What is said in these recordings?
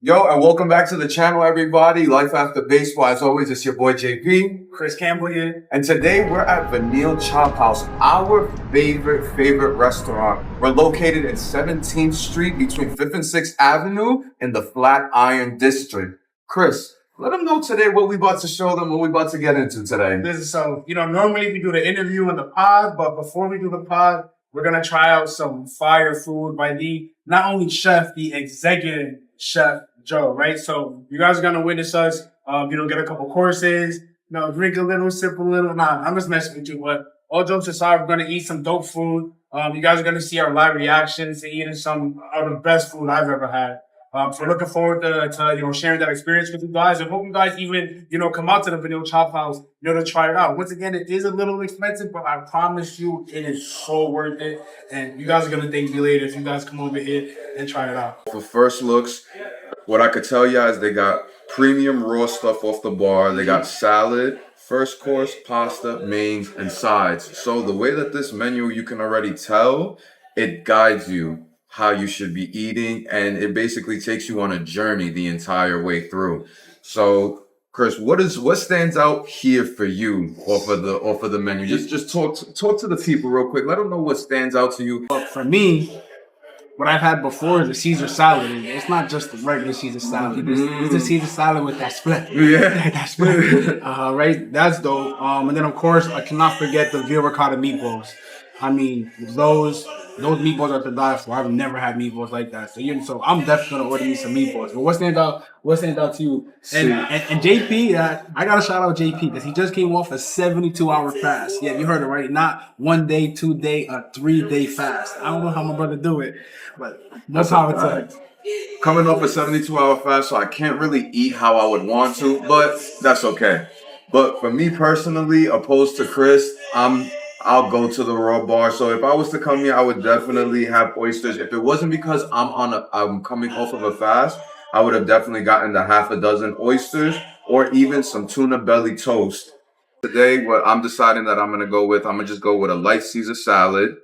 Yo, and welcome back to the channel, everybody. Life After Baseball. As always, it's your boy JP. Chris Campbell here. And today we're at Vinile Chophouse, our favorite restaurant. We're located in 17th Street between 5th and 6th Avenue in the Flatiron District. Chris, let them know today what we about to show them, what we about to get into today. Normally we do the interview in the pod, but before we do the pod, we're going to try out some fire food by not only chef, the executive chef, Joe, right? So you guys are going to witness us, get a couple courses, drink a little, sip a little. Nah, I'm just messing with you, but all jokes aside, we're going to eat some dope food. You guys are going to see our live reactions to eating some of the best food I've ever had. So looking forward to sharing that experience with you guys. I hope you guys even, come out to the Vinile Chophouse, to try it out. Once again, it is a little expensive, but I promise you it is so worth it. And you guys are going to thank me later if you guys come over here and try it out. For first looks, what I could tell you is they got premium raw stuff off the bar. They got salad, first course, pasta, mains, and sides. So the way that this menu, you can already tell, it guides you how you should be eating, and it basically takes you on a journey the entire way through. So, Chris, what stands out here for you off of the menu? Just talk to the people real quick. Let them know what stands out to you. But for me, what I've had before is the Caesar salad. It's not just the regular Caesar salad. It's the Caesar salad with that split. Yeah. That split. Right? That's dope. And then, of course, I cannot forget the veal ricotta meatballs. I mean, those meatballs are to die for. I've never had meatballs like that. So I'm definitely gonna order me some meatballs. But what stands out to you? And JP, I gotta shout out JP because he just came off a 72-hour fast. Yeah, you heard it right. Not 1 day, 2 day, a 3-day fast. I don't know how my brother do it, but that's how it's coming off a 72-hour fast, so I can't really eat how I would want to, but that's okay. But for me personally, opposed to Chris, I'll go to the raw bar. So if I was to come here, I would definitely have oysters. If it wasn't because I'm coming off of a fast, I would have definitely gotten the half a dozen oysters or even some tuna belly toast. Today, what I'm deciding that I'm gonna just go with a light Caesar salad.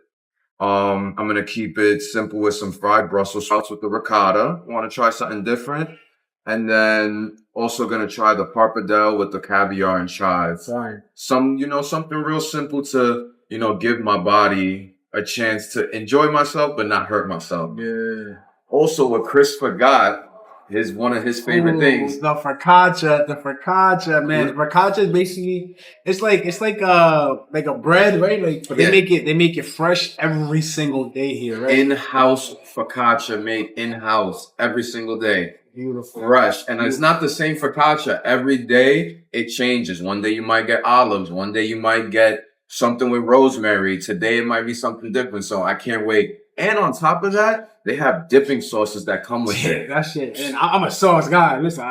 I'm gonna keep it simple with some fried Brussels sprouts with the ricotta. Want to try something different, and then also gonna try the pappardelle with the caviar and chives. Fine. Something real simple to give my body a chance to enjoy myself but not hurt myself. Yeah. Also, what Chris forgot is one of his favorite things. The focaccia, man. Focaccia is basically it's like a bread, right? But they make it fresh every single day here, right? In-house focaccia made in-house every single day. Beautiful. Fresh. And it's not the same focaccia. Every day it changes. One day you might get olives. One day you might get something with rosemary. Today it might be something different. So I can't wait. And on top of that, they have dipping sauces that come with it. That shit. And I'm a sauce guy. Listen,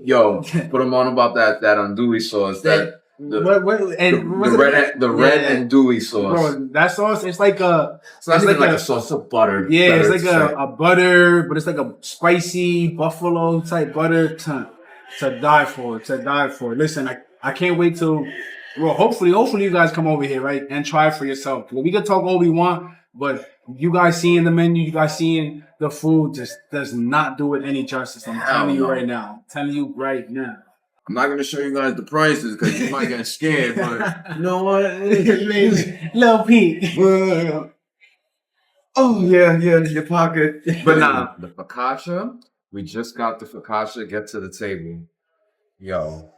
yo, put them on about that andouille sauce. The red andouille sauce. Bro, that sauce, it's like a... So that's like a sauce of butter. Yeah, it's like a butter, but it's like a spicy buffalo type butter to die for. Listen, I can't wait till... Well, hopefully you guys come over here, right? And try it for yourself. We can talk all we want, but you guys seeing the menu, you guys seeing the food just does not do it any justice. I'm telling you right now. I'm not going to show you guys the prices because you might get scared, but you know what? Lil Pete. Oh, yeah, your pocket. But nah, the focaccia, we just got the focaccia. Get to the table. Yo,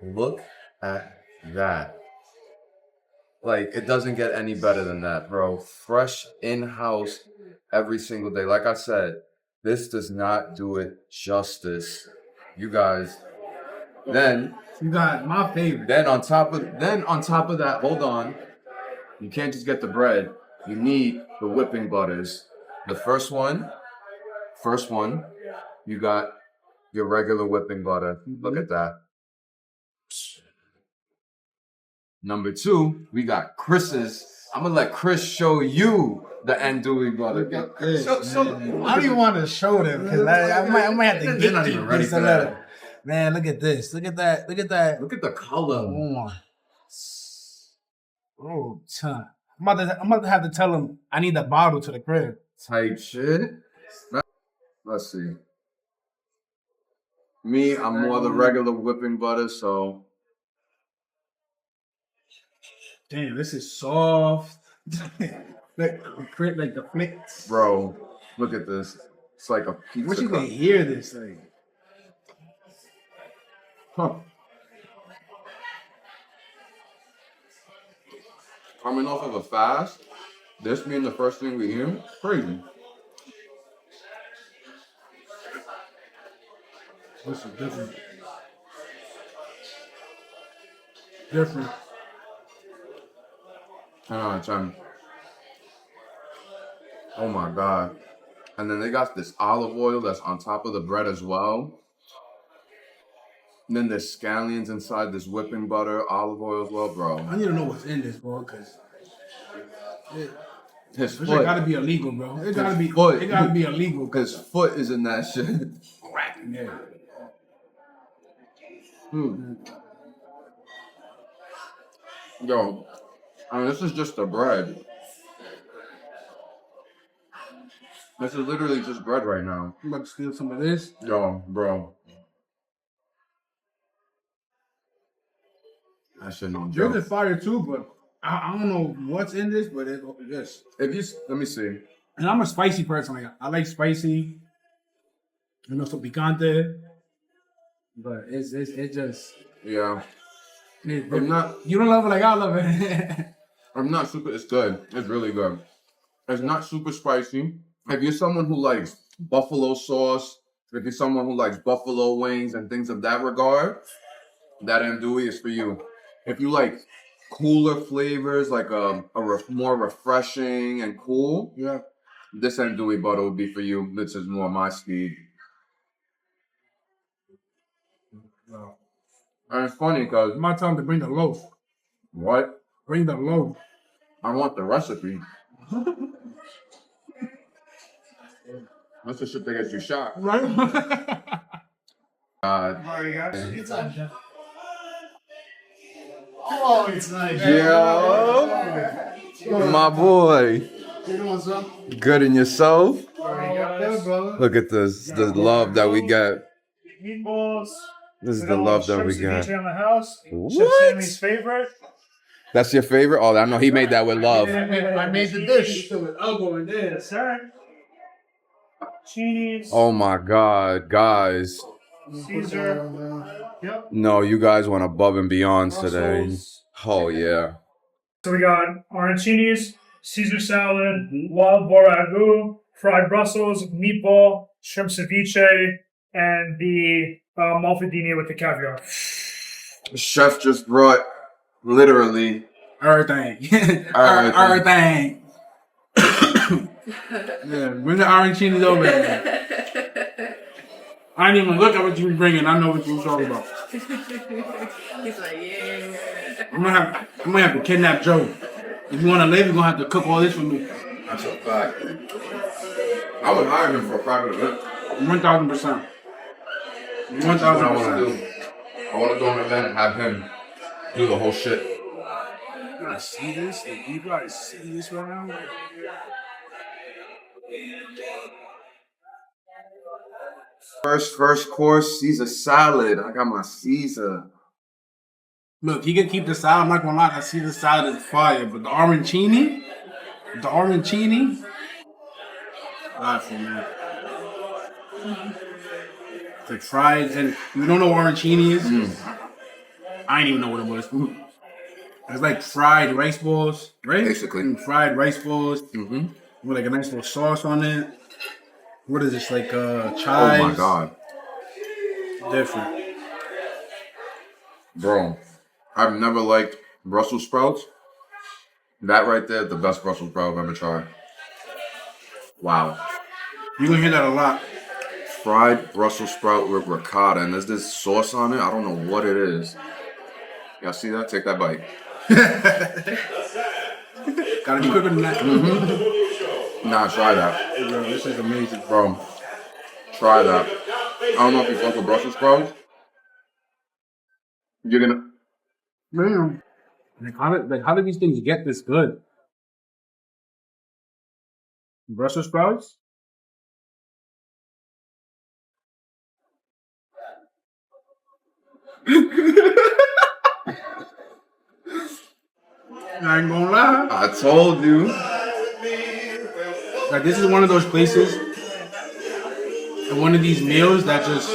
look at that. Like, it doesn't get any better than that, bro. Fresh in-house every single day. Like I said, this does not do it justice. You guys... Then you got my favorite. Then on top of that, hold on. You can't just get the bread. You need the whipping butters. The first one, you got your regular whipping butter. Look at that. Number 2, we got Chris's. I'm gonna let Chris show you the andouille butter. I don't even want to show them because I might have to get you ready for that. Man, look at this. Look at that. Look at the color. Oh, son. I'm about to have to tell him I need the bottle to the crib. Type shit. Let's see. Me, I'm more the regular whipping butter, so. Damn, this is soft. like the flakes. Bro, look at this. It's like a pizza Wish you cup. could hear this thing. Huh. Coming off of a fast, this being the first thing we hear, crazy. This is different. Different. 10 out of 10. Oh my god. And then they got this olive oil that's on top of the bread as well. And then there's scallions inside this whipping butter, olive oil as well, bro. I need to know what's in this, bro, because His this shit foot. gotta be illegal, bro. It gotta be. foot. It gotta be illegal. His foot is in that shit. Crack in there. Yo, I mean, this is just the bread. This is literally just bread right now. I'm about to steal some of this. Yo, bro. That shit no Yours joke. is fire too, but I don't know what's in this, but it's this. If you, let me see. And I'm a spicy person. Like I like spicy. You know, some picante. But it's just. Yeah. I'm not. You don't love it like I love it. I'm not super, it's good. It's really good. It's not super spicy. If you're someone who likes buffalo sauce, if you're someone who likes buffalo wings and things of that regard, that andouille is for you. If you like cooler flavors, like more refreshing and cool, Yeah. this andouille butter would be for you. This is more my speed. Wow. And it's funny because It's my time to bring the loaf. what? Bring the loaf. I want the recipe. That's the shit that gets you shot. Right? Alright, guys. Oh, it's nice. Yo, my boy. Good in yourself? Look at this, the love that we get. Meatballs. This is We the got love a little that we shrimp got. ceviche on the house. Chef What? Sammy's favorite. That's your favorite? Oh, I know he made that with love. I made the dish. elbow in there. Yes, sir. Cheese. Oh my God, guys. Caesar. Yep. No, you guys went above and beyond today. Brussels. Oh yeah. So we got arancinis, Caesar salad, wild boar ragu, fried Brussels, meatball, shrimp ceviche, and the malfadini with the caviar. The chef just brought literally Everything. Everything. Yeah, bring the arancinis over here. I didn't even look at what you was bringing. I know what you was talking about. He's like, yeah. I'm gonna have to kidnap Joe. If you want to live, you're gonna have to cook all this for me. That's a fact. I would hire him for a private event. 1,000%. That's what I want to do. I want to do an event and have him do the whole shit. You gotta see this? Like, you gotta see this right now? First course, Caesar salad. I got my Caesar. Look, he can keep the salad. I'm not gonna lie, I see the salad is fire, but the arancini, awful, man. It's like fried, and you don't know what arancini is? I didn't even know what it was. It's like fried rice balls, right? Basically. Fried rice balls Mm-hmm. with like a nice little sauce on it. What is this, like chives? Oh my God. Different. Bro, I've never liked Brussels sprouts. That right there, the best Brussels sprout I've ever tried. Wow. You're gonna hear that a lot. Fried Brussels sprout with ricotta, and there's this sauce on it. I don't know what it is. Y'all see that? Take that bite. Gotta be quicker than that. Nah, try that. Hey, bro, this is amazing. Bro, try that. I don't know if you fuck with Brussels sprouts. You're gonna... Man, how do these things get this good? Brussels sprouts? I ain't gonna lie. I told you. Like, this is one of those places and one of these meals that just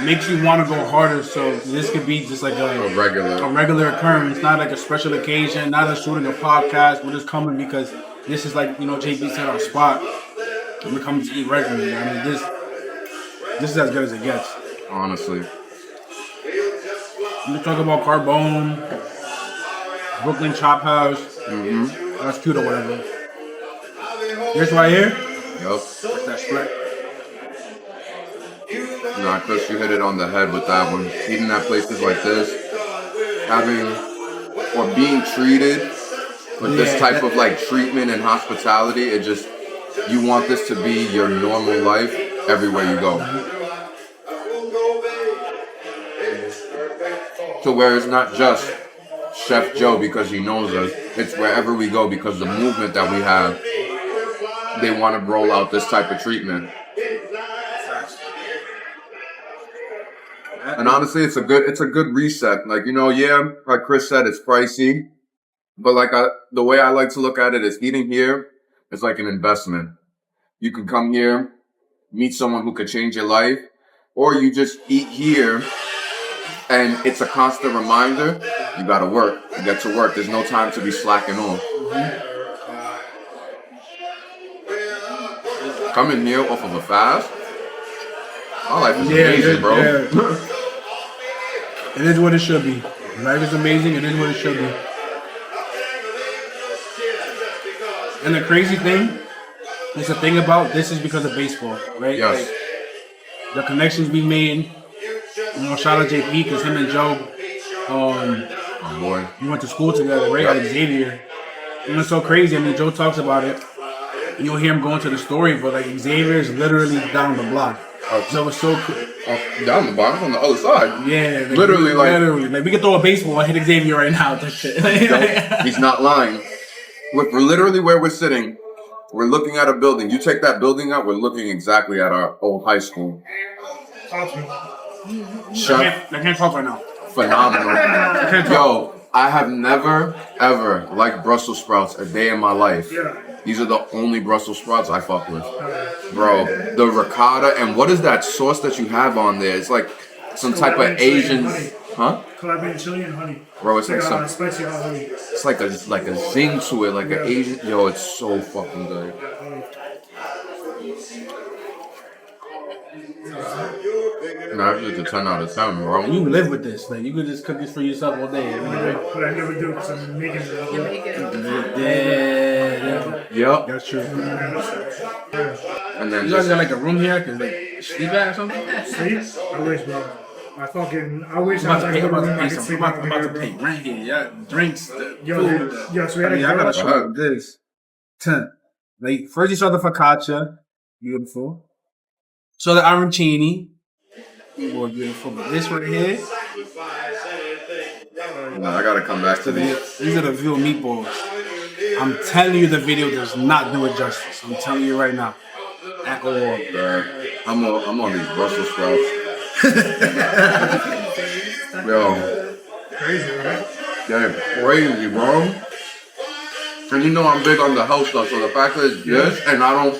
makes you want to go harder. So this could be just like a regular occurrence, not like a special occasion, not us shooting a podcast. We're just coming because this is like, JP said, our spot. And we're coming to eat regularly. I mean, this is as good as it gets. Honestly. We talk about Carbone, Brooklyn Chophouse. That's cute or whatever. This right here. Yup. That's that split. Nah, Chris, you hit it on the head with that one. Eating at places like this, being treated with this type of like treatment and hospitality, you want this to be your normal life everywhere you go. So where it's not just Chef Joe because he knows us, it's wherever we go because the movement that we have, they want to roll out this type of treatment. And honestly, it's a good reset. Like, like Chris said, it's pricey, but the way I like to look at it is eating here is like an investment. You can come here, meet someone who could change your life, or you just eat here and it's a constant reminder, you gotta work, you get to work. There's no time to be slacking off. Coming here off of a fast, my life is amazing, bro. Yeah. It is what it should be. Life is amazing. It is what it should be. And the crazy thing is the thing about this is because of baseball, right? Yes. Like, the connections we made. Shout out JP because him and Joe, Oh boy. we went to school together, right? At Xavier. And it's so crazy. I mean, Joe talks about it. And you'll hear him go into the story, but like Xavier is literally down the block. So it's so cool. Down the bottom on the other side. Yeah, Literally. Like we could throw a baseball and hit Xavier right now. That shit. He's not lying. We're literally where we're sitting. We're looking at a building. You take that building out, we're looking exactly at our old high school. I can't talk right now. Phenomenal. Yo, I have never, ever liked Brussels sprouts a day in my life. These are the only Brussels sprouts I fuck with. Bro, the ricotta, and what is that sauce that you have on there? It's like some type of Asian... Huh? Colombian chili and honey. Bro, it's like some... Spicy hot honey. It's like a zing to it, like an Asian... Yo, it's so fucking good. Nah, it's a 10 out of 10, bro. You live with this. Like, you could just cook this for yourself all day. Right? But I never do because I'm making it. You make it. Yeah. Yep. That's true. And then You guys got like a room here? Cause like sleep at or something? Sleep? I wish, bro. I wish I'm I about was to pay. I'm like, about to I pay could some. sleep I'm over about here, to bro. pay rent here. Yeah, drinks, the Yo, food. so we had I a gotta girl. show you this. 10. Like first you saw the focaccia, beautiful. So the arancini, more beautiful. But this right here, I gotta come back to these. these are the veal meatballs. I'm telling you, the video does not do it justice. I'm telling you right now. At all. I'm on these Brussels sprouts. Yo, Crazy, right? they're crazy, bro. And you know I'm big on the health stuff, so the fact that it's this and I don't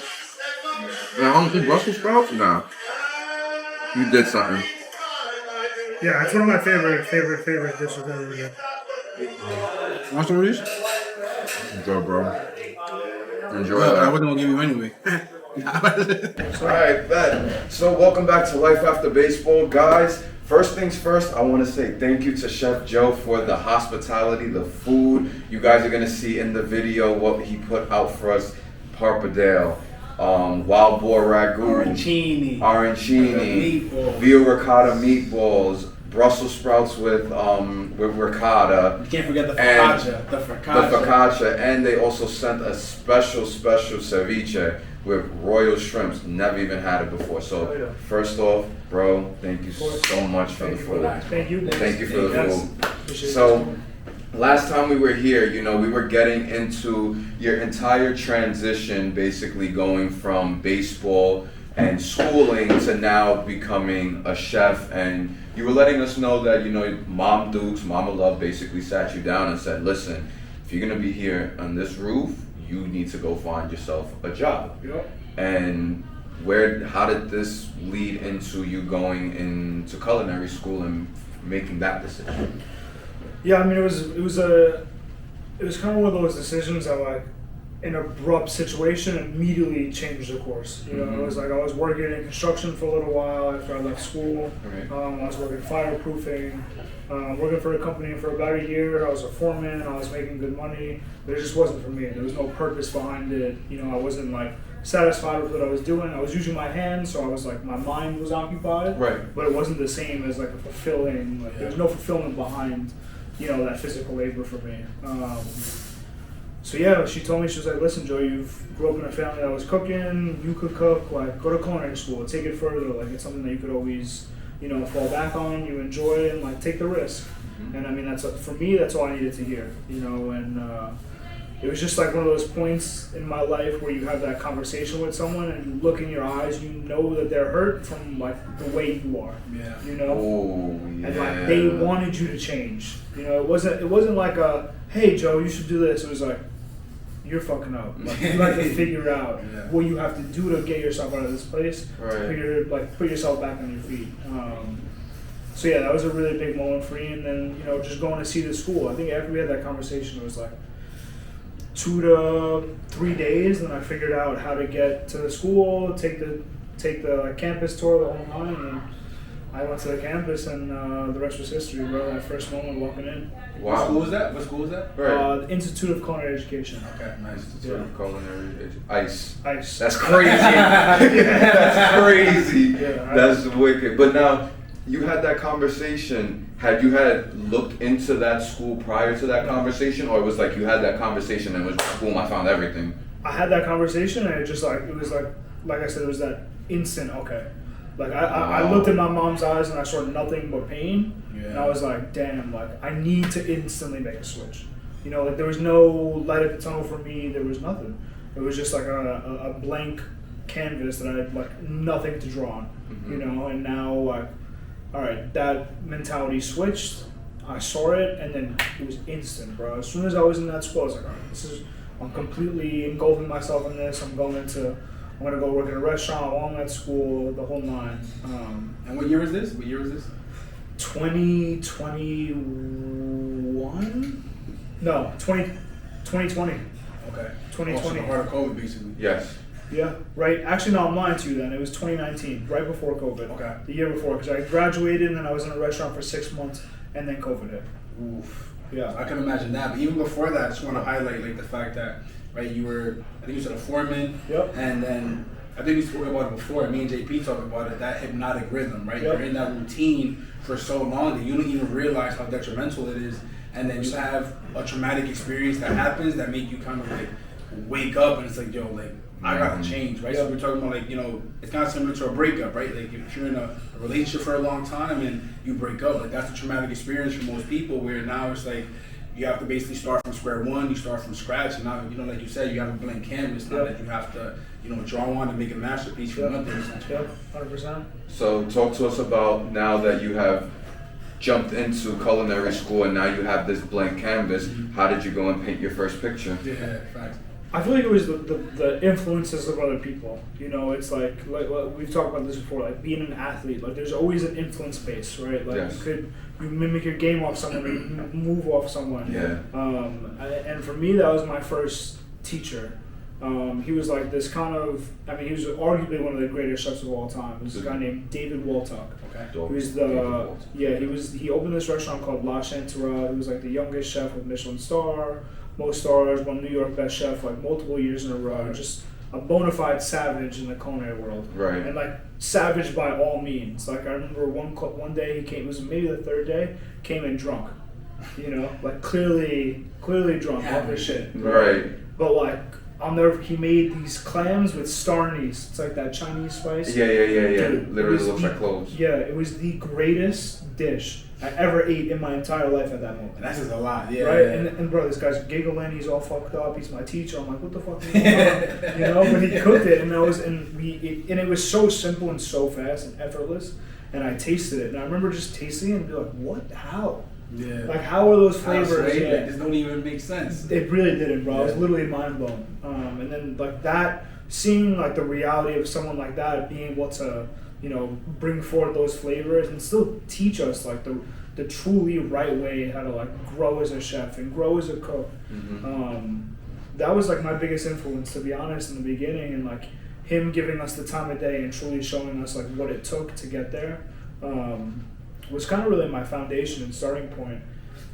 eat Brussels sprouts, nah. You did something. Yeah, it's one of my favorite dishes ever. Want some of these? Enjoy, bro. Enjoy Well, I that. wasn't gonna give you anyway. Alright, bet. So welcome back to Life After Baseball, guys. First things first, I want to say thank you to Chef Joe for the hospitality, the food. You guys are going to see in the video what he put out for us. Pappardelle, wild boar ragu, arancini, veal ricotta meatballs, Brussels sprouts with ricotta. You can't forget the And focaccia. The focaccia, and they also sent a special ceviche with royal shrimps. Never even had it before. So first off, bro, thank you so much for the food. Thank you. Thank you for the food. So last time we were here, we were getting into your entire transition, basically going from baseball and schooling to now becoming a chef. And you were letting us know that, Mom Dukes, Mama Love basically sat you down and said, listen, if you're gonna be here on this roof, you need to go find yourself a job. Yep. And how did this lead into you going into culinary school and making that decision? Yeah, I mean, it was kind of one of those decisions that, like, an abrupt situation immediately changed the course. You know, it was like I was working in construction for a little while after I left school. Right. I was working fireproofing, working for a company for about a year. I was a foreman. I was making good money, but it just wasn't for me. There was no purpose behind it. You know, I wasn't like satisfied with what I was doing. I was using my hands, so I was like, my mind was occupied. Right. But it wasn't the same as like a fulfilling. Like, there was no fulfillment behind, that physical labor for me. So yeah, she told me, she was like, listen, Joe, you grew up in a family that was cooking, you could cook, like, go to culinary school, take it further, like, it's something that you could always, fall back on, you enjoy, and, like, take the risk. And I mean, for me, that's all I needed to hear, and it was just like one of those points in my life where you have that conversation with someone and you look in your eyes, you know that they're hurt from, like, the way you are, Oh, yeah. And, like, they wanted you to change, it wasn't like a, hey, Joe, you should do this. It was like, you're fucking up. Like, you have to figure out what you have to do to get yourself out of this place. Right. Put yourself back on your feet. So yeah, that was a really big moment for me. And then, just going to see the school. I think after we had that conversation, it was like 2 to 3 days. And I figured out how to get to the school, take the campus tour, the whole nine. And I went to the campus, and the rest was history, bro. That first moment walking in. Wow. What school was that? Right. The Institute of Culinary Education. Okay, nice. Institute of Culinary Education. ICE. ICE. That's crazy. That's crazy. Yeah, That's wicked. But now, you had that conversation. Had you looked into that school prior to that conversation, or it was like you had that conversation and it was boom, I found everything? I had that conversation, and it was like I said, it was that instant, okay. Like, I looked in my mom's eyes and I saw nothing but pain, and I was like, damn, like, I need to instantly make a switch. Like, there was no light at the tunnel for me, there was nothing. It was just like a blank canvas that I had, like, nothing to draw on, and now, like, all right, that mentality switched, I saw it, and then it was instant, bro. As soon as I was in that school, I was like, all right, I'm completely engulfing myself in this, I'm going to go work in a restaurant while I'm at school, the whole nine. And what year was this? 2021? No, 2020. Okay. 2020. Also the heart of COVID, basically. Yes. Yeah, right. Actually, no, I'm lying to you then. It was 2019, right before COVID. Okay. The year before, because I graduated and then I was in a restaurant for 6 months, and then COVID hit. Oof. Yeah. I can imagine that. But even before that, I just want to highlight, like, the fact that, right, I think you said a foreman. Yep. And then, I think we spoke about it before, me and JP talked about it, that hypnotic rhythm, right? Yep. You're in that routine for so long that you don't even realize how detrimental it is. And then you have a traumatic experience that happens that make you kind of, like, wake up, and it's like, yo, like, I gotta change, right? So we're talking about, like, it's kind of similar to a breakup, right? Like, if you're in a relationship for a long time and you break up, like, that's a traumatic experience for most people, where now it's like, you have to basically start from square one, you start from scratch, and now, like you said, you have a blank canvas now that you have to, draw on to make a masterpiece from nothing, essentially. Yep, 100%. So talk to us about now that you have jumped into culinary school and now you have this blank canvas, how did you go and paint your first picture? Yeah, facts. I feel like it was the influences of other people. It's like we've talked about this before, like being an athlete, like there's always an influence base, right? Like Yes. you mimic your game off someone, or you move off someone. Yeah. And for me, that was my first teacher. He was like this kind of, he was arguably one of the greatest chefs of all time. It was a guy named David Waltuck. Okay. He was he opened this restaurant called La Chantura. He was like the youngest chef with Michelin star, most stars, won New York Best Chef like multiple years in a row. Just a bona fide savage in the culinary world. Right. And like savage by all means. Like I remember one day he came, it was maybe the third day, came in drunk. Like clearly drunk off his shit. Right. But like he made these clams with star anise. It's like that Chinese spice. Yeah. Dude, Literally looks like cloves. Yeah, it was the greatest dish I ever ate in my entire life at that moment. And that's just a lot, yeah. Right? Yeah. And bro, this guy's giggling, he's all fucked up, he's my teacher. I'm like, what the fuck is going on? You know, but he cooked it and it was so simple and so fast and effortless. And I tasted it and I remember just tasting it and be like, what? How? Yeah. Like, how are those flavors? Yeah. Like, this don't even make sense. It really didn't, bro. I was Yeah. literally mind blown. And then like that, seeing like the reality of someone like that being able to, you know, bring forth those flavors and still teach us like the truly right way how to like grow as a chef and grow as a cook. That was like my biggest influence, to be honest, in the beginning, and like him giving us the time of day and truly showing us like what it took to get there. Was kind of really my foundation and starting point.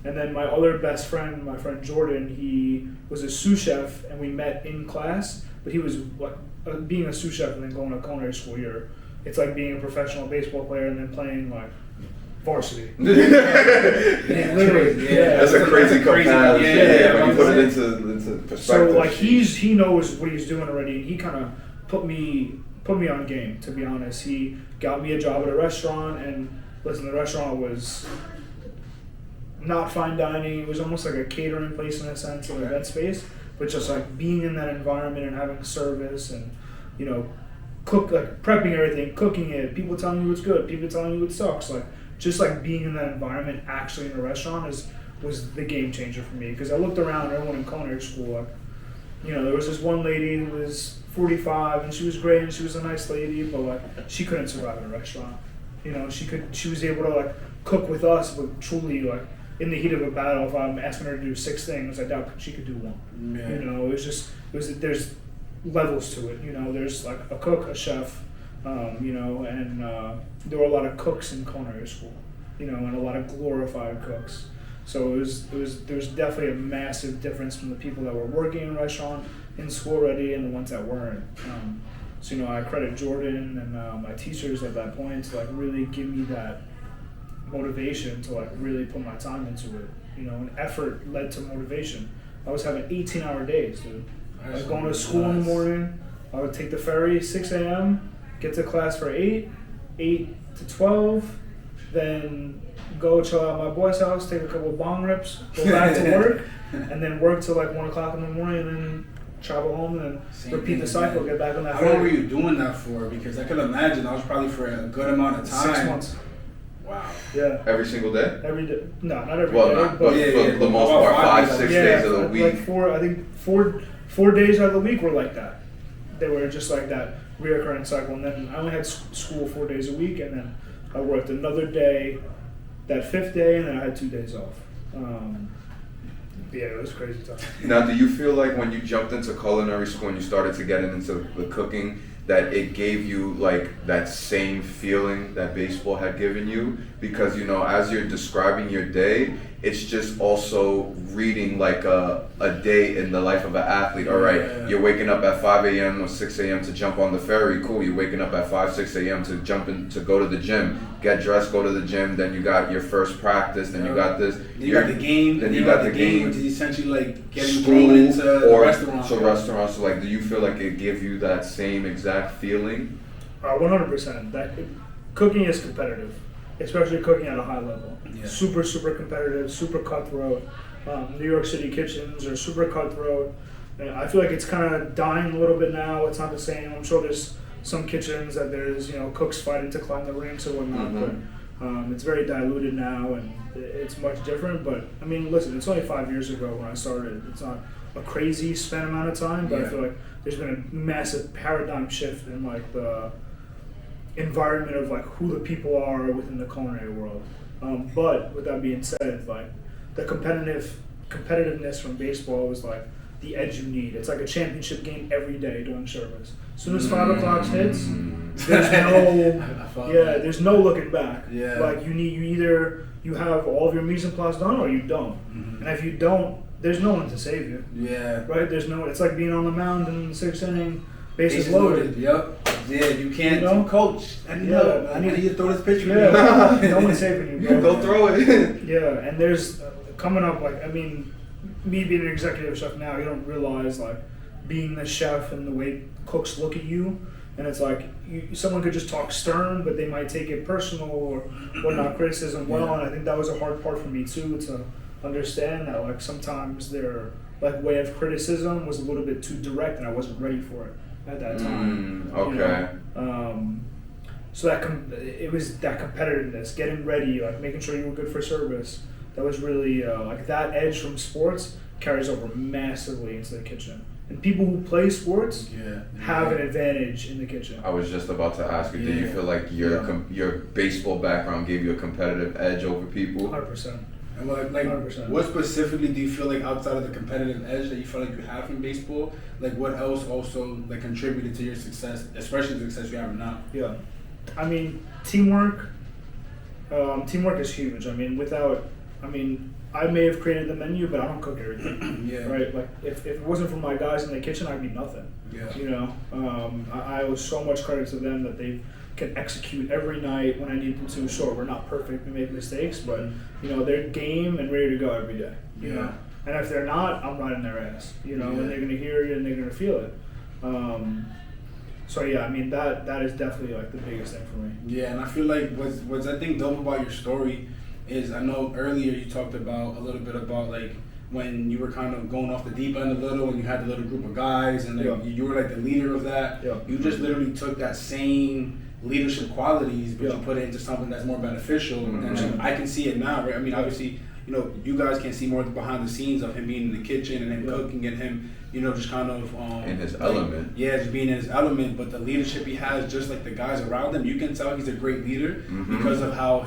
And then my other best friend, my friend Jordan, he was a sous chef and we met in class, but he was like being a sous chef and then going to culinary school here. It's like being a professional baseball player and then playing like varsity. Literally. Yeah. That's a crazy comparison. Yeah. When you put it into perspective. So like he knows what he's doing already, and he kind of put me on game, to be honest. He got me a job at a restaurant, and listen, the restaurant was not fine dining. It was almost like a catering place in a sense, an event space, but just like being in that environment and having service and, you know, prepping everything, cooking it, people telling you it's good, people telling you it sucks. Like just like being in that environment actually in a restaurant was the game changer for me, because I looked around, everyone in culinary school, like, you know, there was this one lady who was 45 and she was great and she was a nice lady, but like she couldn't survive in a restaurant. You know, she was able to like cook with us, but truly like in the heat of a battle, if I'm asking her to do 6 things, I doubt she could do one. Yeah. You know, there's levels to it. You know, there's like a cook, a chef, you know, and there were a lot of cooks in culinary school, you know, and a lot of glorified cooks. So there was definitely a massive difference from the people that were working in a restaurant in school already and the ones that weren't. So, you know, I credit Jordan and my teachers at that point to like really give me that motivation to like really put my time into it. You know, and effort led to motivation. I was having 18-hour days, dude. I was going to school in the morning. I would take the ferry 6 a.m., get to class for 8 to 12, then go chill out at my boy's house, take a couple of bong rips, go back to work, and then work till like 1 o'clock in the morning, and then travel home and repeat the cycle, get back on that How long were ferry. you doing that for? Because I can imagine that was probably for a good amount of time. 6 months. Wow. Yeah. Every single day? Every day. No, not every Well, day. not, but but for the most part, 5-6 days of the week. Like four days out of the week were like that. They were just like that reoccurring cycle. And then I only had school 4 days a week, and then I worked another day, that 5th day, and then I had 2 days off. Yeah, it was crazy tough. Now, do you feel like when you jumped into culinary school and you started to get into the cooking, that it gave you like that same feeling that baseball had given you? Because, you know, as you're describing your day, it's just also reading like a day in the life of an athlete. All right, you're waking up at 5 a.m. or 6 a.m. to jump on the ferry. Cool. You're waking up at 5, 6 a.m. to jump in, to go to the gym, get dressed, go to the gym. Then you got your first practice. Then you got this. Then you got the game. Then you got the game, which is essentially like getting school thrown into or restaurants. to restaurants. So like, do you feel like it gave you that same exact feeling? 100%. That cooking is competitive, especially cooking at a high level. Yeah. Super, super competitive, super cutthroat. New York City kitchens are super cutthroat. And I feel like it's kind of dying a little bit now. It's not the same. I'm sure there's some kitchens that there's, you know, cooks fighting to climb the ranks or whatnot, but it's very diluted now and it's much different. But I mean, listen, it's only 5 years ago when I started. It's not a crazy span amount of time, but I feel like there's been a massive paradigm shift in like the environment of like who the people are within the culinary world. But with that being said, like the competitiveness from baseball was like the edge you need. It's like a championship game every day during service. As soon as 5 o'clock hits, there's no looking back. Yeah. Like you have all of your mise en place done or you don't. And if you don't, there's no one to save you. Yeah. Right? It's like being on the mound in the 6th inning, bases loaded. Yep. Yeah, you can't. You know? Coach, I need help. I need you to throw this pitch for me. Yeah. No one's saving you, bro. Go throw it. Yeah, and there's coming up, like, I mean, me being an executive chef now, you don't realize, like, being the chef and the way cooks look at you. And it's like someone could just talk stern, but they might take it personal or whatnot, criticism well. And I think that was a hard part for me too, to understand that like sometimes their like way of criticism was a little bit too direct, and I wasn't ready for it at that time. Okay. You know? So it was that competitiveness, getting ready, like making sure you were good for service. That was really like that edge from sports carries over massively into the kitchen. And people who play sports have an advantage in the kitchen. I was just about to ask you, do you feel like your baseball background gave you a competitive edge over people? 100%. And like 100%. What specifically do you feel like outside of the competitive edge that you feel like you have in baseball? Like what else also like contributed to your success, especially the success you have now? Yeah, I mean teamwork. Teamwork is huge. I mean I may have created the menu, but I don't cook everything. Right. Like if it wasn't for my guys in the kitchen, I'd be nothing. Yeah. You know, I owe so much credit to them that they can execute every night when I need them to. Sure, we're not perfect, we make mistakes, but you know they're game and ready to go every day. You know, and if they're not, I'm riding their ass. You know, and they're gonna hear it and they're gonna feel it. So yeah, I mean that is definitely like the biggest thing for me. Yeah, and I feel like what's I think dope about your story is I know earlier you talked about a little bit about like when you were kind of going off the deep end a little and you had the little group of guys and like, you were like the leader of that. Yeah. You just literally took that same leadership qualities but you put it into something that's more beneficial. And I can see it now, right? I mean, obviously, you know, you guys can see more behind the scenes of him being in the kitchen and him cooking and him, you know, just kind of in his element. Yeah, just being in his element, but the leadership he has, just like the guys around him, you can tell he's a great leader because of how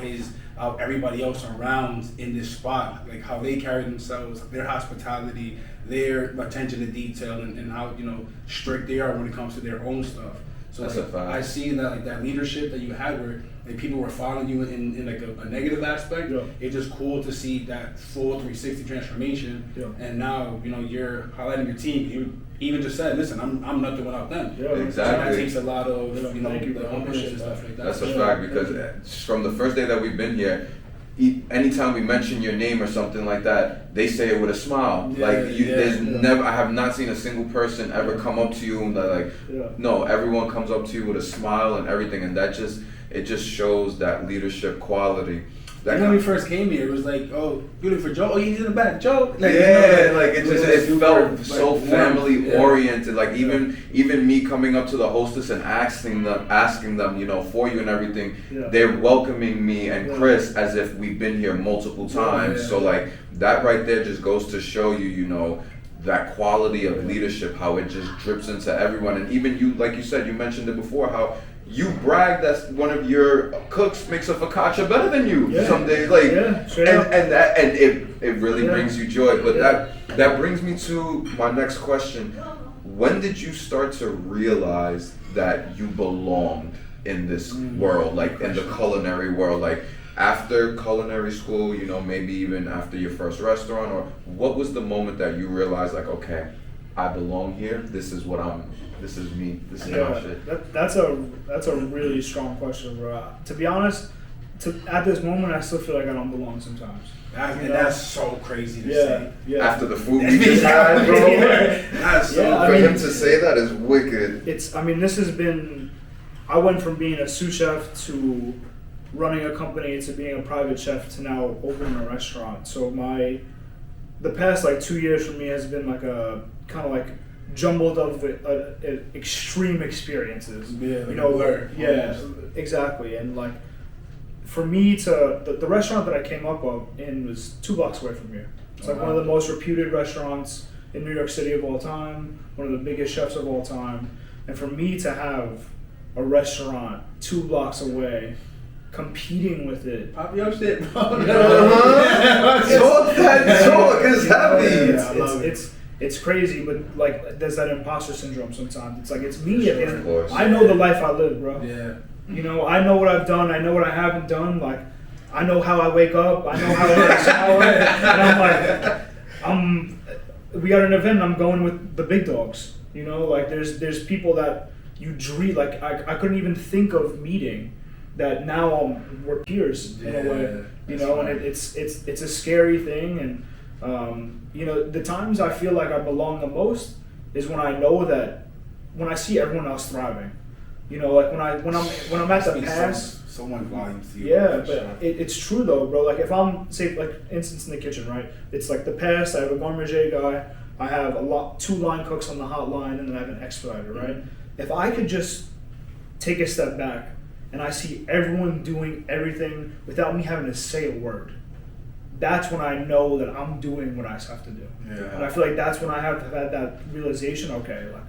everybody else around in this spot, like how they carry themselves, their hospitality, their attention to detail, and how, you know, strict they are when it comes to their own stuff. So that's like, a fact. I see that like that leadership that you had where like people were following you in like a negative aspect. It's just cool to see that full 360 transformation. And now, you know, you're highlighting your team. You even just said, listen, I'm nothing without them. Exactly. So that takes a lot of you know the ownership and stuff like that. That's a fact, because from the first day that we've been here, anytime we mention your name or something like that, they say it with a smile. There's never, I have not seen a single person ever come up to you and no, everyone comes up to you with a smile and everything, and it just shows that leadership quality. When we first came here, it was like, oh, you looking for Joe? Oh, he's in the back, Joe. It felt so family oriented. Like even me coming up to the hostess and asking them, you know, for you and everything. They're welcoming me and Chris as if we've been here multiple times. So like that right there just goes to show you, you know, that quality of leadership, how it just drips into everyone. And even you, like you said, you mentioned it before, how you brag that one of your cooks makes a focaccia better than you someday. Like, and it really brings you joy. But that brings me to my next question. When did you start to realize that you belonged in this world, like in the culinary world? Like after culinary school, you know, maybe even after your first restaurant, or what was the moment that you realized like, okay, I belong here. This is me. This is my shit. That's a really strong question, bro. To be honest, at this moment, I still feel like I don't belong sometimes. That's so crazy to say. Yeah. After the food we just had, bro. That's so for him to say that is wicked. This has been. I went from being a sous chef to running a company to being a private chef to now opening a restaurant. So the past like 2 years for me has been like a kind of like jumbled of extreme experiences. Exactly. And like for me the restaurant that I came up in was 2 blocks away from here. It's like one of the most reputed restaurants in New York City of all time, one of the biggest chefs of all time. And for me to have a restaurant 2 blocks away competing with it. Pop your shit, bro. Talk is heavy. It's crazy, but like there's that imposter syndrome sometimes. It's like it's me and I know the life I live, bro. Yeah. You know, I know what I've done, I know what I haven't done, like I know how I wake up, I know how I shower, and I'm like we got an event, I'm going with the big dogs. You know, like there's people that you dream, like I couldn't even think of meeting that now we're peers in a way, you know, and it's a scary thing. And you know, the times I feel like I belong the most is when I know that when I see everyone else thriving. You know, like when I'm at the Speaks pass. so much volumes to you. Yeah, for sure. but it's true though, bro. Like if I'm, say, like instance in the kitchen, right? It's like the pass. I have a garde guy. I have two line cooks on the hot line, and then I have an expediter, right? If I could just take a step back and I see everyone doing everything without me having to say a word, that's when I know that I'm doing what I have to do. Yeah. And I feel like that's when I have had that realization. Okay, like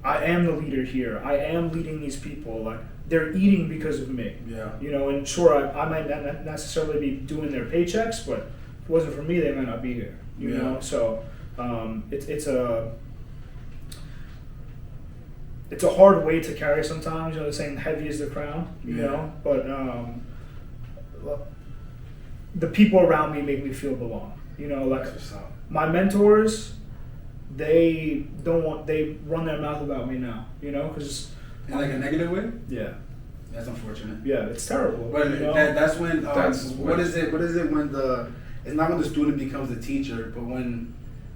I am the leader here. I am leading these people. Like they're eating because of me. Yeah. You know, and sure, I might not necessarily be doing their paychecks, but if it wasn't for me, they might not be here. You know, so it's a hard weight to carry sometimes. You know, the saying "heavy is the crown." You know, but the people around me make me feel belong. You know, like my mentors. They run their mouth about me now, you know, because in like a negative way. Yeah, that's unfortunate. Yeah, it's terrible. But you know? that's when what is it when it's not when the student becomes the teacher, but when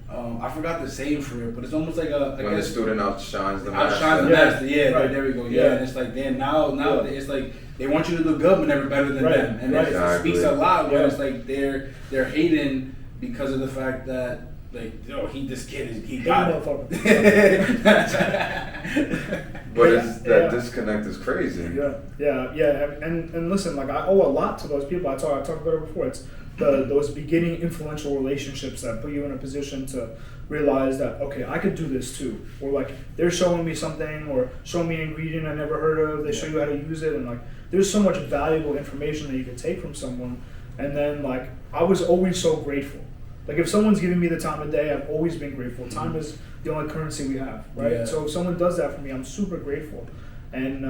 I forgot the saying for it, but it's almost like when the student outshines the master. Outshines the master. Yeah, right. there we go. Yeah, and it's like now it's like they want you to do good, but never better than them, and it speaks a lot when it's like they're hating because of the fact that. Like, this kid he got it. But that disconnect is crazy. Yeah. And listen, like I owe a lot to those people. I talked about it before. It's those beginning influential relationships that put you in a position to realize that okay, I could do this too. Or like they're showing me something or showing me an ingredient I never heard of. They show you how to use it, and like there's so much valuable information that you can take from someone. And then like I was always so grateful. Like if someone's giving me the time of day, I've always been grateful. Time is the only currency we have, right? Yeah. So if someone does that for me, I'm super grateful. And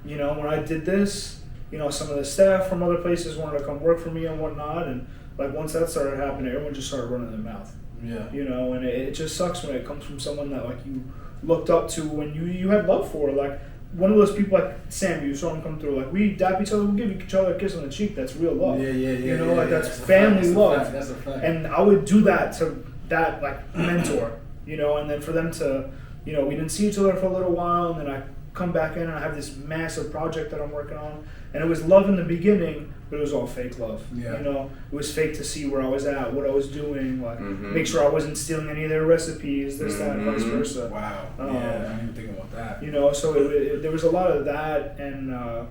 you know, when I did this, you know, some of the staff from other places wanted to come work for me and whatnot. And like once that started happening, everyone just started running their mouth. Yeah. You know, and it just sucks when it comes from someone that like you looked up to and you had love for. Like one of those people like Sam, you saw him come through. Like we dap each other, we give each other a kiss on the cheek. That's real love. Yeah. You know, like that's family love. That's a fact. And I would do that to that like mentor. You know, and then for them to, you know, we didn't see each other for a little while, and then I come back in and I have this massive project that I'm working on, and it was love in the beginning, but it was all fake love. Yeah. You know, it was fake to see where I was at, what I was doing, like make sure I wasn't stealing any of their recipes, this, that, and vice versa. Wow. Yeah, I didn't even think about that. You know, so there was a lot of that, and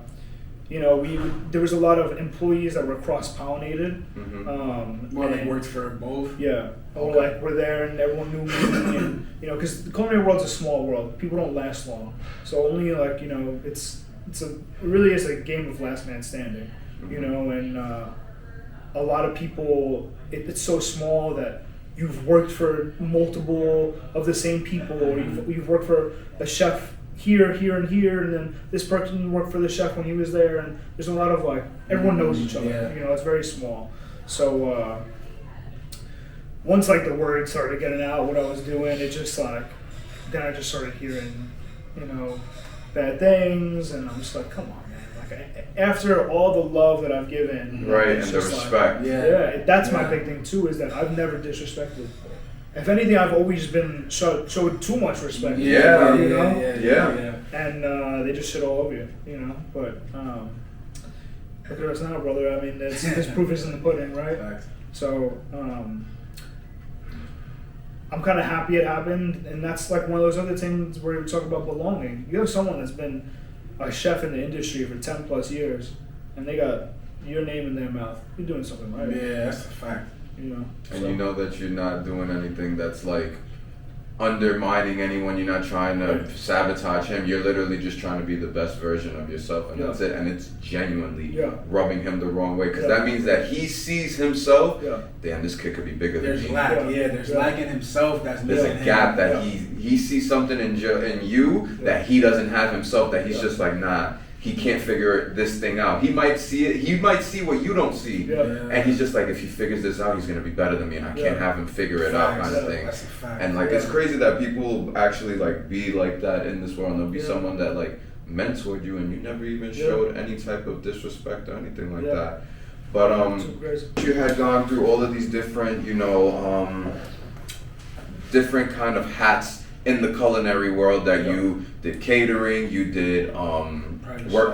you know, there was a lot of employees that were cross-pollinated. More like worked for both. Yeah. Or like we're there and everyone knew me, and you know, because the culinary world's a small world. People don't last long, so only like you know, it really is a game of last man standing. You know, and a lot of people, it's so small that you've worked for multiple of the same people, or you've worked for a chef here, and here, and then this person worked for the chef when he was there, and there's a lot of like everyone knows each other. Yeah. You know, it's very small. So once like the word started getting out what I was doing, it just like then I just started hearing, you know, bad things, and I'm just like, come on, man. Like after all the love that I've given, right, and the respect. Like, that's my big thing too, is that I've never disrespected. If anything, I've always been showed too much respect. You know? And they just shit all over you, you know. But look at us now, brother. I mean, this proof is in the pudding, right? Facts. So I'm kind of happy it happened, and that's like one of those other things where we talk about belonging. You have someone that's been a chef in the industry for 10 plus years, and they got your name in their mouth. You're doing something right. Yeah, that's a fact. You know, and you know that you're not doing anything that's like undermining anyone. You're not trying to sabotage him. You're literally just trying to be the best version of yourself, and that's it. And it's genuinely rubbing him the wrong way, because that means that he sees himself. Damn, this kid could be bigger than me. There's lack. There's lack in himself. That's there's a gap that he sees something in you that he doesn't have himself. That he's just like, nah. He can't figure this thing out. He might see it. He might see what you don't see, and he's just like, if he figures this out, he's gonna be better than me, and I can't have him figure it out, kind of thing. That's a fact. And like, it's crazy that people actually like be like that in this world. And there'll be someone that like mentored you, and you never even showed any type of disrespect or anything like that. But you had gone through all of these different, different kind of hats in the culinary world that you did catering, you did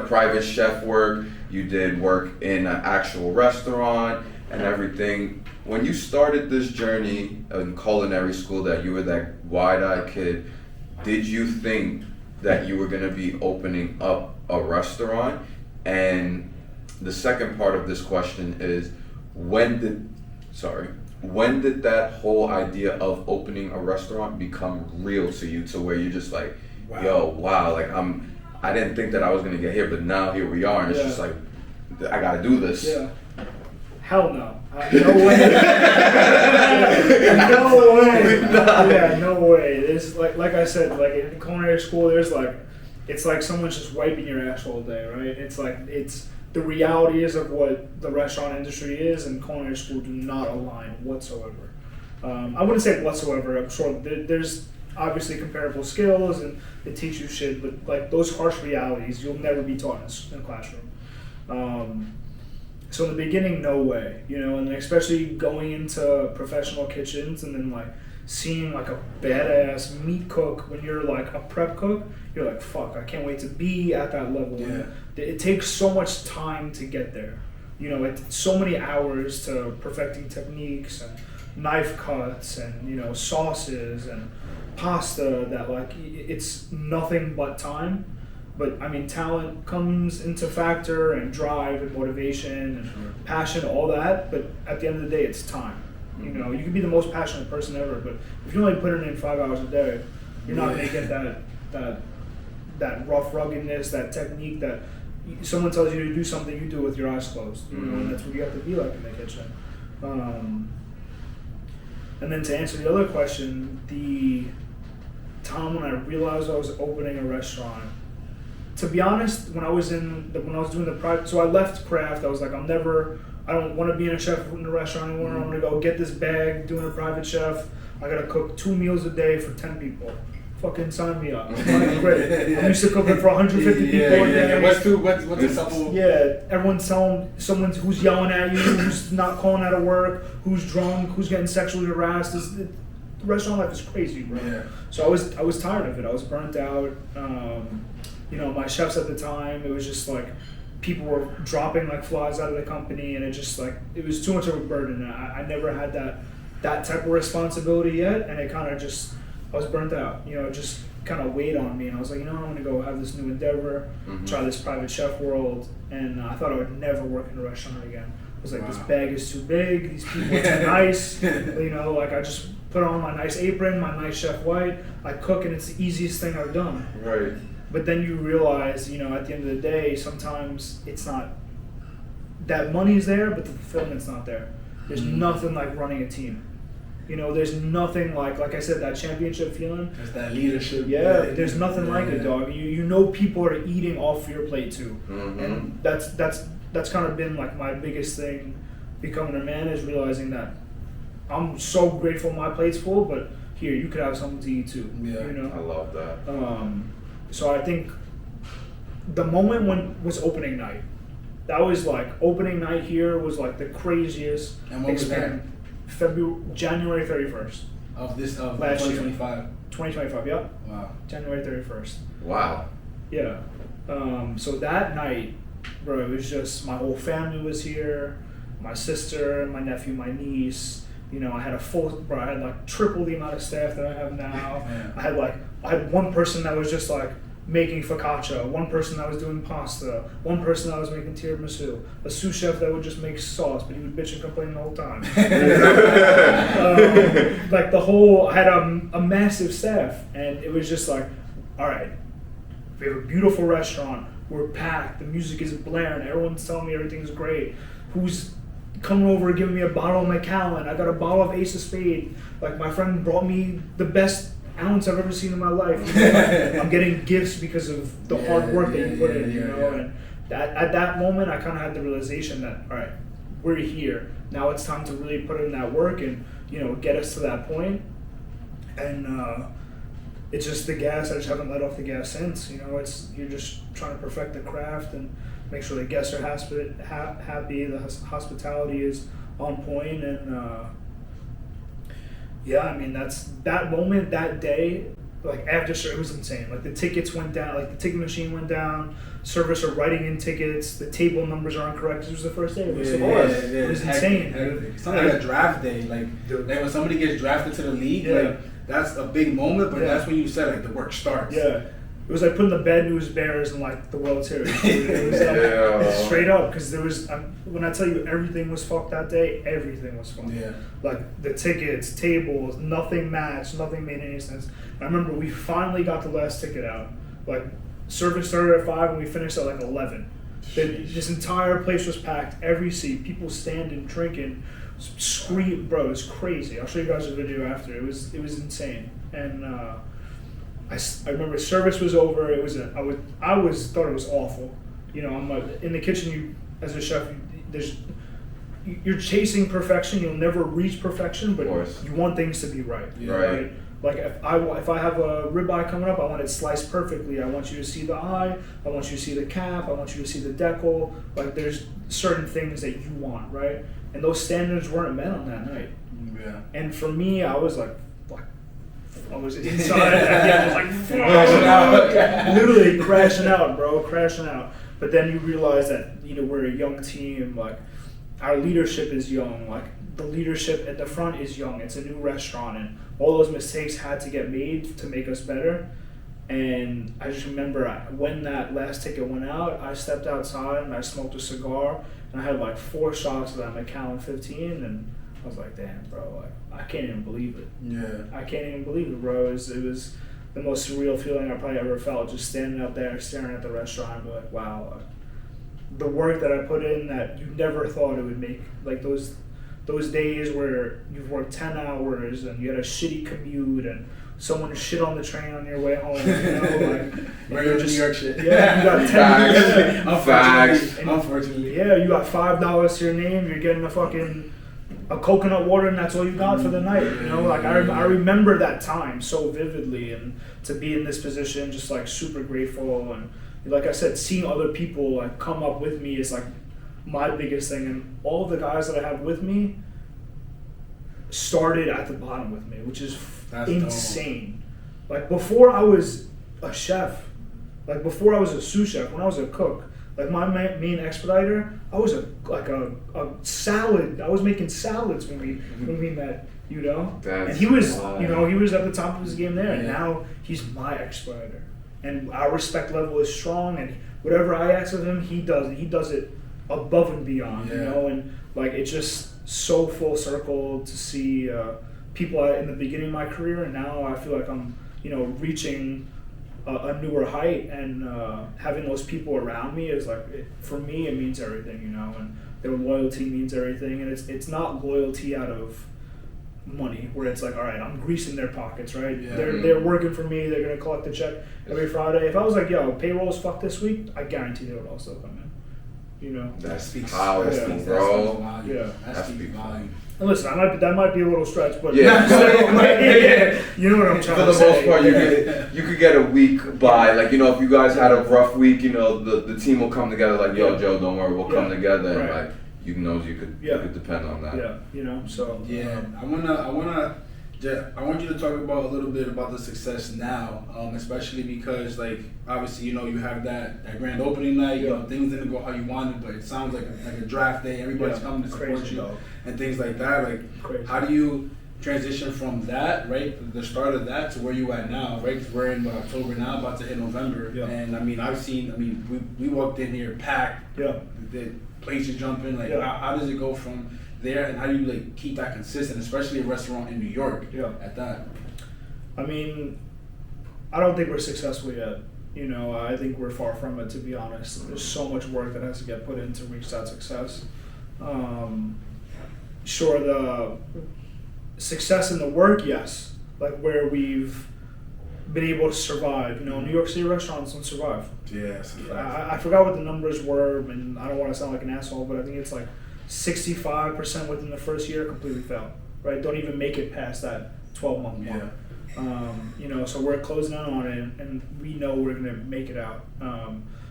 private chef work, you did work in an actual restaurant and everything. When you started this journey in culinary school, that you were that wide-eyed kid, did you think that you were going to be opening up a restaurant? And the second part of this question is, when did that whole idea of opening a restaurant become real to you, to where you're just like, wow, like I didn't think that I was gonna get here, but now here we are, and it's just like, I gotta do this. Yeah. Hell no. No way. No way. Yeah, no way. There's like I said, like in culinary school, it's like someone's just wiping your ass all day, right? It's the reality is of what the restaurant industry is, and culinary school do not align whatsoever. I wouldn't say whatsoever. I'm sure there's obviously comparable skills and they teach you shit, but like those harsh realities, you'll never be taught in a classroom. So in the beginning, no way, and especially going into professional kitchens and then like seeing like a badass meat cook when you're like a prep cook, you're like, fuck, I can't wait to be at that level. Yeah. It takes so much time to get there. It's so many hours to perfecting techniques and knife cuts and, sauces and pasta that like, it's nothing but time. But I mean, talent comes into factor, and drive and motivation and passion, all that. But at the end of the day, it's time. You can be the most passionate person ever, but if you only put in 5 hours a day, you're not going to get that rough ruggedness, that technique that someone tells you to do something, you do it with your eyes closed. And that's what you have to be like in the kitchen. And then to answer the other question, the time when I realized I was opening a restaurant. To be honest, when I was doing the private, so I left craft. I was like, I don't want to be in a chef in a restaurant anymore. I'm gonna go get this bag, doing a private chef. I gotta cook 2 meals a day for 10 people. Fucking sign me up. I'm great. I'm used to cooking for 150 people a day. What's a couple? Yeah, everyone's telling someone who's yelling at you, who's not calling out of work, who's drunk, who's getting sexually harassed. The restaurant life is crazy, bro. Yeah. So I was tired of it. I was burnt out. My chefs at the time, it was just like people were dropping like flies out of the company, and it was too much of a burden. I never had that type of responsibility yet, and it kind of just, I was burnt out. It just kind of weighed on me, and I was like, I'm going to go have this new endeavor, try this private chef world, and I thought I would never work in a restaurant again. I was like, This bag is too big, these people are too nice, I just put on my nice apron, my nice Chef White, I cook, and it's the easiest thing I've done. Right. But then you realize, at the end of the day, sometimes it's not, that money's there, but the fulfillment's not there. There's nothing like running a team. There's nothing like I said, that championship feeling. There's that leadership. Yeah, there's nothing like it, dog. People are eating off your plate too. And that's kind of been like my biggest thing becoming a man, is realizing that I'm so grateful my plate's full, but here, you could have something to eat too. Yeah, I love that. So I think the moment when was opening night, that was like, opening night here was like the craziest experience. January 31st. Of last 2025. Year. 2025, yep. Wow. January 31st. Wow. Yeah. So that night, bro, it was just, my whole family was here, my sister, my nephew, my niece. I had I had like triple the amount of staff that I have now. Yeah. I had one person that was just like making focaccia, one person that was doing pasta, one person that was making tiramisu, a sous chef that would just make sauce, but he would bitch and complain the whole time. I had a massive staff, and it was just like, all right, we have a beautiful restaurant, we're packed, the music is blaring, everyone's telling me everything's great. Who's coming over and giving me a bottle of Macallan? I got a bottle of Ace of Spade. Like, my friend brought me the best ounce I've ever seen in my life. I'm getting gifts because of the hard work that you put in, and at that moment I kind of had the realization that, all right, we're here. Now it's time to really put in that work and, get us to that point. And it's just the gas. I just haven't let off the gas since. You're just trying to perfect the craft and make sure the guests are happy, the hospitality is on point, and Yeah, I mean that moment, that day, like after it was insane. Like the tickets went down, like the ticket machine went down. Servers are writing in tickets. The table numbers are incorrect. This was the first day. It was, it was insane. It's not like a draft day. Like when somebody gets drafted to the league, like that's a big moment. But that's when you said like the work starts. Yeah. It was like putting the Bad News Bears in like the World Series. It was like, straight up, because there was when I tell you everything was fucked that day, everything was fucked. Yeah. Like the tickets, tables, nothing matched, nothing made any sense. I remember we finally got the last ticket out. Like service started at 5 and we finished at like 11. This entire place was packed, every seat, people standing, drinking, scream, bro. It was crazy. I'll show you guys a video after. It was insane. And I remember service was over. It was thought it was awful. You know, I'm like, in the kitchen. You as a chef, you're chasing perfection. You'll never reach perfection, but you want things to be right. Right. Like if I have a ribeye coming up, I want it sliced perfectly. I want you to see the eye. I want you to see the cap. I want you to see the decal. Like there's certain things that you want, right? And those standards weren't met on that night. Yeah. And for me, I was like. I was inside and I was like, literally crashing out, bro, crashing out. But then you realize that, you know, we're a young team, like, our leadership is young, like, the leadership at the front is young, it's a new restaurant, and all those mistakes had to get made to make us better. And I just remember when that last ticket went out, I stepped outside and I smoked a cigar, and I had like 4 shots of that Macallan 15, and I was like, damn, bro, like, I can't even believe it. Yeah. I can't even believe it, bro. It was the most surreal feeling I probably ever felt, just standing up there, staring at the restaurant and be like, wow, the work that I put in that you never thought it would make. Like those days where you've worked 10 hours and you had a shitty commute and someone shit on the train on your way home, you know, like regular New York shit. Yeah, you got 10 Facts. Unfortunately. Yeah, you got $5 to your name, you're getting a coconut water and that's all you got for the night, you know. Like I remember that time so vividly, and to be in this position, just like super grateful. And like I said, seeing other people like come up with me is like my biggest thing. And all of the guys that I have with me started at the bottom with me, which is insane. Like before I was a chef, like before I was a sous chef, when I was a cook, like my main expediter, I was a salad. I was making salads when we met, you know. And he was, you know, he was at the top of his game there, and now he's my expediter. And our respect level is strong, and whatever I ask of him, he does. He does it above and beyond, you know. And like it's just so full circle to see people in the beginning of my career, and now I feel like I'm, you know, reaching a newer height, and having those people around me is like, for me, it means everything, you know, and their loyalty means everything. And it's not loyalty out of money where it's like, all right, I'm greasing their pockets, right? They're working for me, they're gonna collect the check every Friday. If I was like, yo, payroll's fucked this week, I guarantee they would also come in, you know. That speaks powerful, bro. That speaks volume. And listen, that might be a little stretch, but you know what I'm trying to say. For the most part, you could get a week by, like, you know, if you guys had a rough week, you know, the team will come together, like, yo, Joe, don't worry, we'll come together, and like, you know, you could depend on that. Yeah, you know, so. Yeah, I want you to talk about a little bit about the success now, especially because, like, obviously, you know, you have that grand opening night. You know, things didn't go how you wanted, but it sounds like a draft day. Everybody's coming to support you and things like that. Like, how do you transition from that, right, the start of that, to where you at now, right? Because we're in October now, about to hit November, and I mean, we walked in here packed. The place is jumping. Like, how does it go from there, and how do you like keep that consistent, especially a restaurant in New York at that? I mean, I don't think we're successful yet. You know, I think we're far from it, to be honest. There's so much work that has to get put in to reach that success. Sure, the success in the work, yes. Like where we've been able to survive. You know, New York City restaurants don't survive. Yes. I forgot what the numbers were, and I don't want to sound like an asshole, but I think it's like 65% within the first year completely fail, right? Don't even make it past that 12-month mark. You know, so we're closing in on it, and we know we're going to make it out.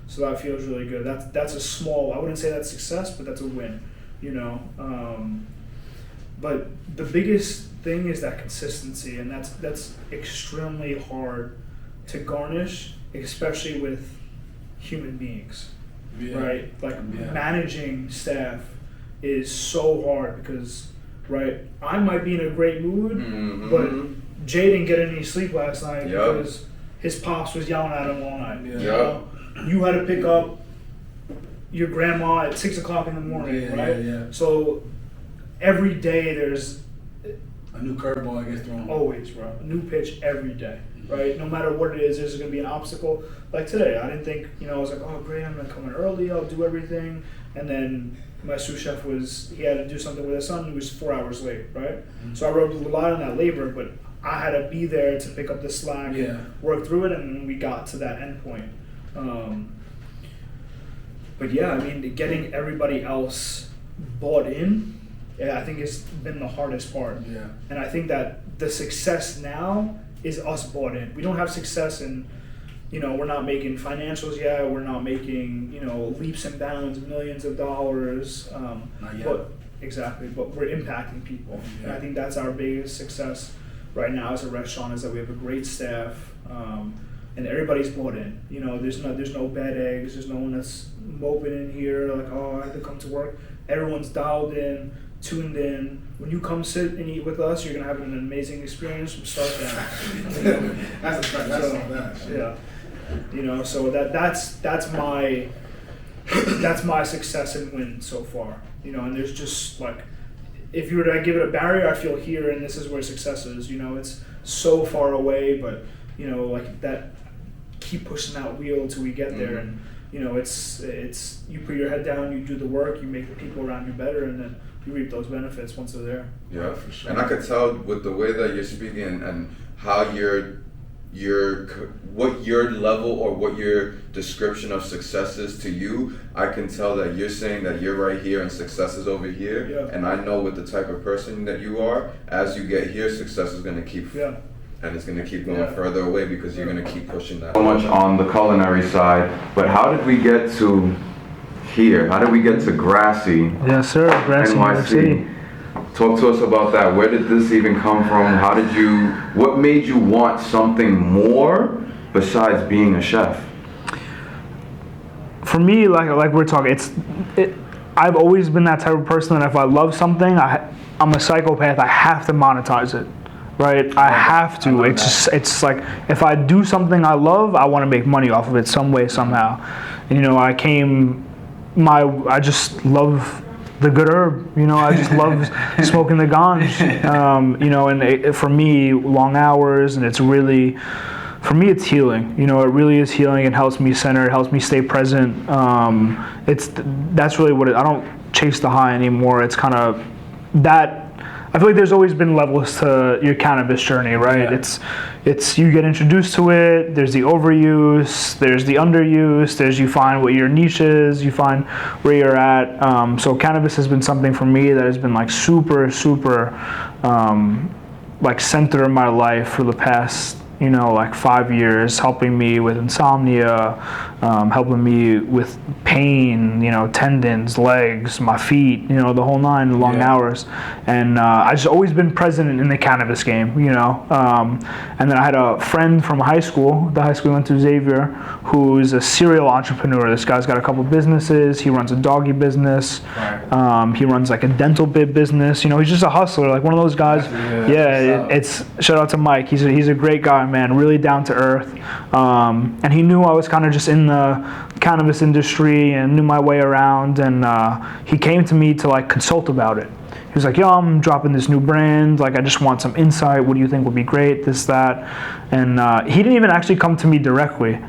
So that feels really good. That's a small, I wouldn't say that's success, but that's a win, you know. But the biggest thing is that consistency, and that's extremely hard to garnish, especially with human beings, right? Like managing staff is so hard because, right, I might be in a great mood, but Jay didn't get any sleep last night because his pops was yelling at him all night. You know? You had to pick up your grandma at 6 o'clock in the morning, right? So every day there's a new curveball, I guess, thrown. Always, bro. A new pitch every day, right? No matter what it is, there's going to be an obstacle. Like today, I didn't think, I was like, oh, great, I'm going to come in early, I'll do everything. And then my sous chef he had to do something with his son, he was 4 hours late, right? So I relied on that labor, but I had to be there to pick up the slack, work through it, and we got to that end point. But yeah, I mean, getting everybody else bought in, I think has been the hardest part. Yeah. And I think that the success now is us bought in. We don't have success in, we're not making financials yet. We're not making, leaps and bounds, millions of dollars. Not yet. But we're impacting people. Yeah. And I think that's our biggest success right now as a restaurant, is that we have a great staff. And everybody's bought in. There's no bad eggs. There's no one that's moping in here like, oh, I have to come to work. Everyone's dialed in, tuned in. When you come sit and eat with us, you're gonna have an amazing experience from start to end. That's a fact. That's not bad. Yeah. So that's my success and win so far. And there's just like, if you were to give it a barrier, I feel here, and this is where success is. It's so far away, but like that. Keep pushing that wheel till we get there, and it's you put your head down, you do the work, you make the people around you better, and then you reap those benefits once they're there. Yeah, for sure. And I could tell with the way that you're speaking and how what your level or what your description of success is to you, I can tell that you're saying that you're right here and success is over here. Yeah. And I know with the type of person that you are, as you get here, success is going to keep. Yeah. And it's going to keep going further away because you're going to keep pushing that. So much on the culinary side, but how did we get to here? How did we get to Grassy? Yes, sir. Grassy, NYC. Talk to us about that. Where did this even come from? What made you want something more besides being a chef? For me, like we're talking, I've always been that type of person that if I love something, I'm a psychopath. I have to monetize it. Right, I have to. It's like if I do something I love, I want to make money off of it some way, somehow. I just love the good herb. I just love smoking the ganj. And for me, long hours, and it's really, for me, it's healing. It really is healing. It helps me center. It helps me stay present. That's really what I don't chase the high anymore. It's kind of that. I feel like there's always been levels to your cannabis journey, right? Yeah. It's you get introduced to it, there's the overuse, there's the underuse, you find what your niche is, you find where you're at. So cannabis has been something for me that has been like super, super like center of my life for the past, like 5 years, helping me with insomnia, helping me with pain, tendons, legs, my feet, the whole nine, long hours. And I just always been present in the cannabis game, And then I had a friend from high school, the high school we went to, Xavier, who's a serial entrepreneur. This guy's got a couple businesses. He runs a doggy business. Right. He runs like a dental bib business. He's just a hustler, like one of those guys. It's shout out to Mike. He's a great guy, man, really down to earth. And he knew I was kind of just in the cannabis industry and knew my way around. And he came to me to like consult about it. He was like, yo, I'm dropping this new brand. Like, I just want some insight. What do you think would be great? This, that. And he didn't even actually come to me directly.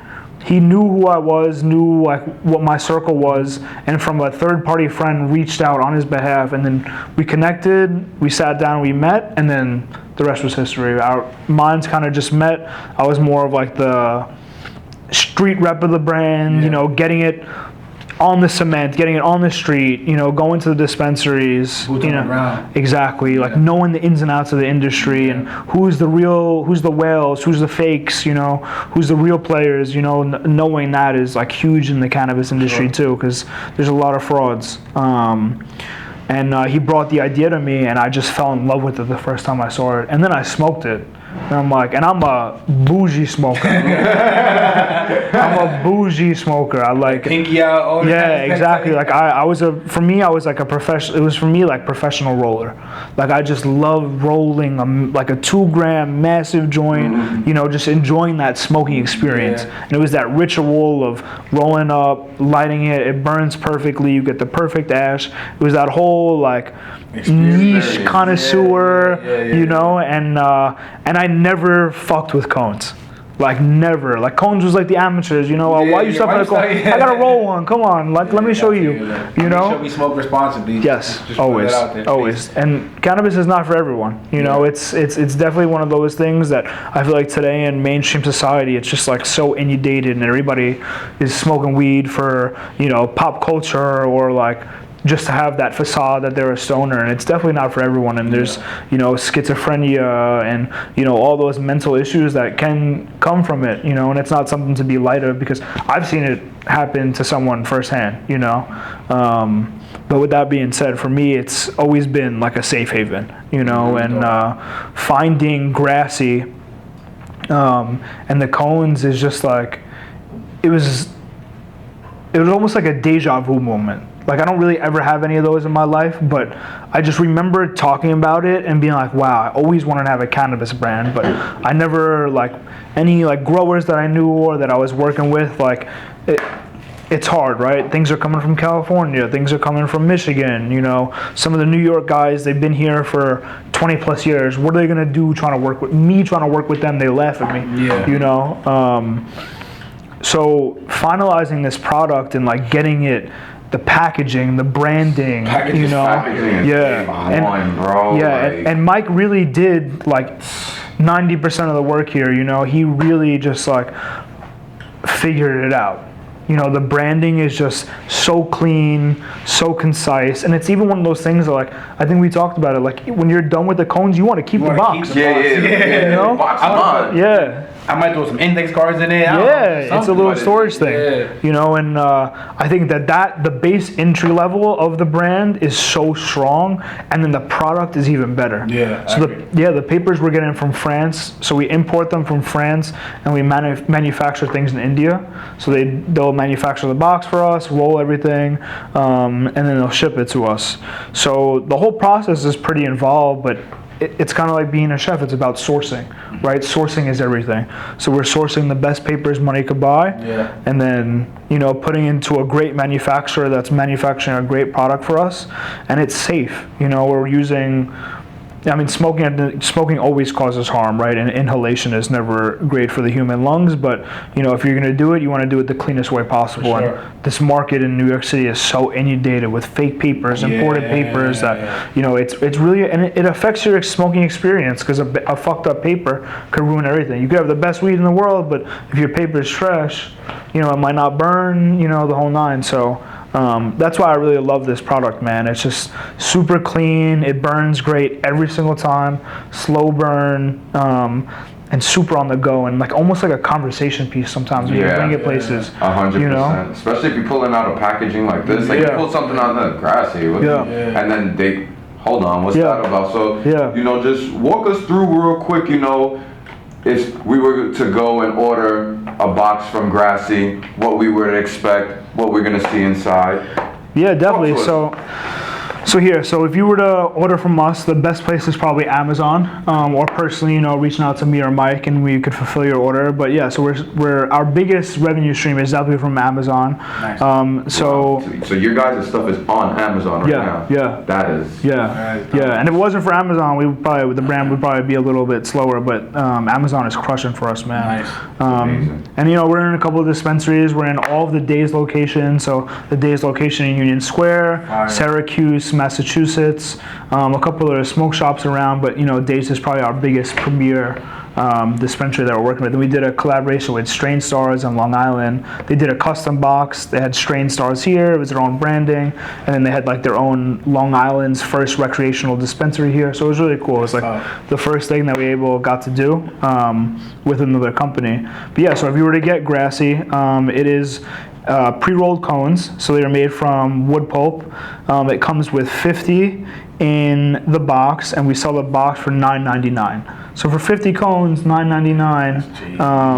He knew who I was, knew like what my circle was, and from a third-party friend reached out on his behalf, and then we connected, we sat down, we met, and then the rest was history. Our minds kind of just met. I was more of like the street rep of the brand, getting it on the cement, getting it on the street, going to the dispensaries, exactly, like knowing the ins and outs of the industry and who's the whales, who's the fakes, who's the real players, knowing that is like huge in the cannabis industry too, because there's a lot of frauds. and he brought the idea to me, and I just fell in love with it the first time I saw it, and then I smoked it. And I'm like, and I'm a bougie smoker. I'm a bougie smoker. I like pinky out. All yeah, exactly. Like I was for me, I was like a professional. It was for me like professional roller. Like I just love rolling like a 2 gram massive joint. You know, just enjoying that smoking experience. And it was that ritual of rolling up, lighting it. It burns perfectly. You get the perfect ash. It was that whole like niche connoisseur, you know, and I never fucked with cones. Like never. Like cones was like the amateurs, you know. Why you sucking a cone? I gotta roll one. Come on, like let me show you. You know. Make sure we smoke responsibly. Yes, just always, there, always. And cannabis is not for everyone. You know, it's definitely one of those things that I feel like today in mainstream society, it's just like so inundated, and everybody is smoking weed for, you know, pop culture or like just to have that facade that they're a stoner, and it's definitely not for everyone. And there's, you know, schizophrenia and, you know, all those mental issues that can come from it, you know, and it's not something to be light of because I've seen it happen to someone firsthand, you know. But with that being said, for me, it's always been like a safe haven, you know, and finding Grassy and the cones is just like, it was almost like a deja vu moment. Like I don't really ever have any of those in my life, but I just remember talking about it and being like, wow, I always wanted to have a cannabis brand, but I never, like, any like growers that I knew or that I was working with, like it's hard, right? Things are coming from California, things are coming from Michigan, you know. Some of the New York guys, they've been here for 20 plus years. What are they gonna do trying to work with me, trying to work with them? They laugh at me, you know. So finalizing this product and like getting it, the packaging, the branding, you know, and Mike really did like 90% of the work here. You know, he really just like figured it out. You know, the branding is just so clean, so concise, and it's even one of those things that, like, I think we talked about it. Like when you're done with the cones, you want to keep the box. Yeah. You know, I might throw some index cards in it. It's a little storage thing, you know, and I think that the base entry level of the brand is so strong, and then the product is even better. So the papers we're getting from France, so we import them from France, and we manufacture things in India. So they'll manufacture the box for us, roll everything, and then they'll ship it to us. So the whole process is pretty involved, but it's kind of like being a chef. It's about sourcing, right? Sourcing is everything. So we're sourcing the best papers money could buy, and then, you know, putting into a great manufacturer that's manufacturing a great product for us, and it's safe. You know, we're using, I mean, smoking always causes harm, right? And inhalation is never great for the human lungs. But, you know, if you're going to do it, you want to do it the cleanest way possible. And this market in New York City is so inundated with fake papers, imported papers that, you know, it's really, and it affects your smoking experience because a fucked up paper could ruin everything. You could have the best weed in the world, but if your paper is trash, you know, it might not burn, you know, the whole nine. So that's why I really love this product, man. It's just super clean. It burns great every single time. Slow burn, and super on the go, and like almost like a conversation piece sometimes when you bring it places. 100%. You know? Especially if you're pulling out a packaging like this. Like you pull something out of the grass here, and then they, hold on, what's that about? So, you know, just walk us through real quick, you know, if we were to go and order a box from Grassy, what we would expect, what we're gonna see inside. Yeah, definitely. So if you were to order from us, the best place is probably Amazon, or personally, you know, reaching out to me or Mike, and we could fulfill your order. But yeah, so we're our biggest revenue stream is definitely from Amazon. Nice. So your guys' stuff is on Amazon right now. Yeah. That is. Yeah. And if it wasn't for Amazon, the brand would probably be a little bit slower. But Amazon is crushing for us, man. Nice. And you know, we're in a couple of dispensaries. We're in all of the Days locations. So the Days location in Union Square, Syracuse, Massachusetts, a couple of smoke shops around, but you know, Days is probably our biggest premier dispensary that we're working with. And we did a collaboration with Strain Stars on Long Island. They did a custom box. They had Strain Stars here. It was their own branding, and then they had like their own Long Island's first recreational dispensary here. So it was really cool. It was like the first thing that we got to do with another company. But yeah, so if you were to get Grassy, it is pre-rolled cones, so they're made from wood pulp. It comes with 50 in the box, and we sell the box for $9.99. So for 50 cones, $9.99.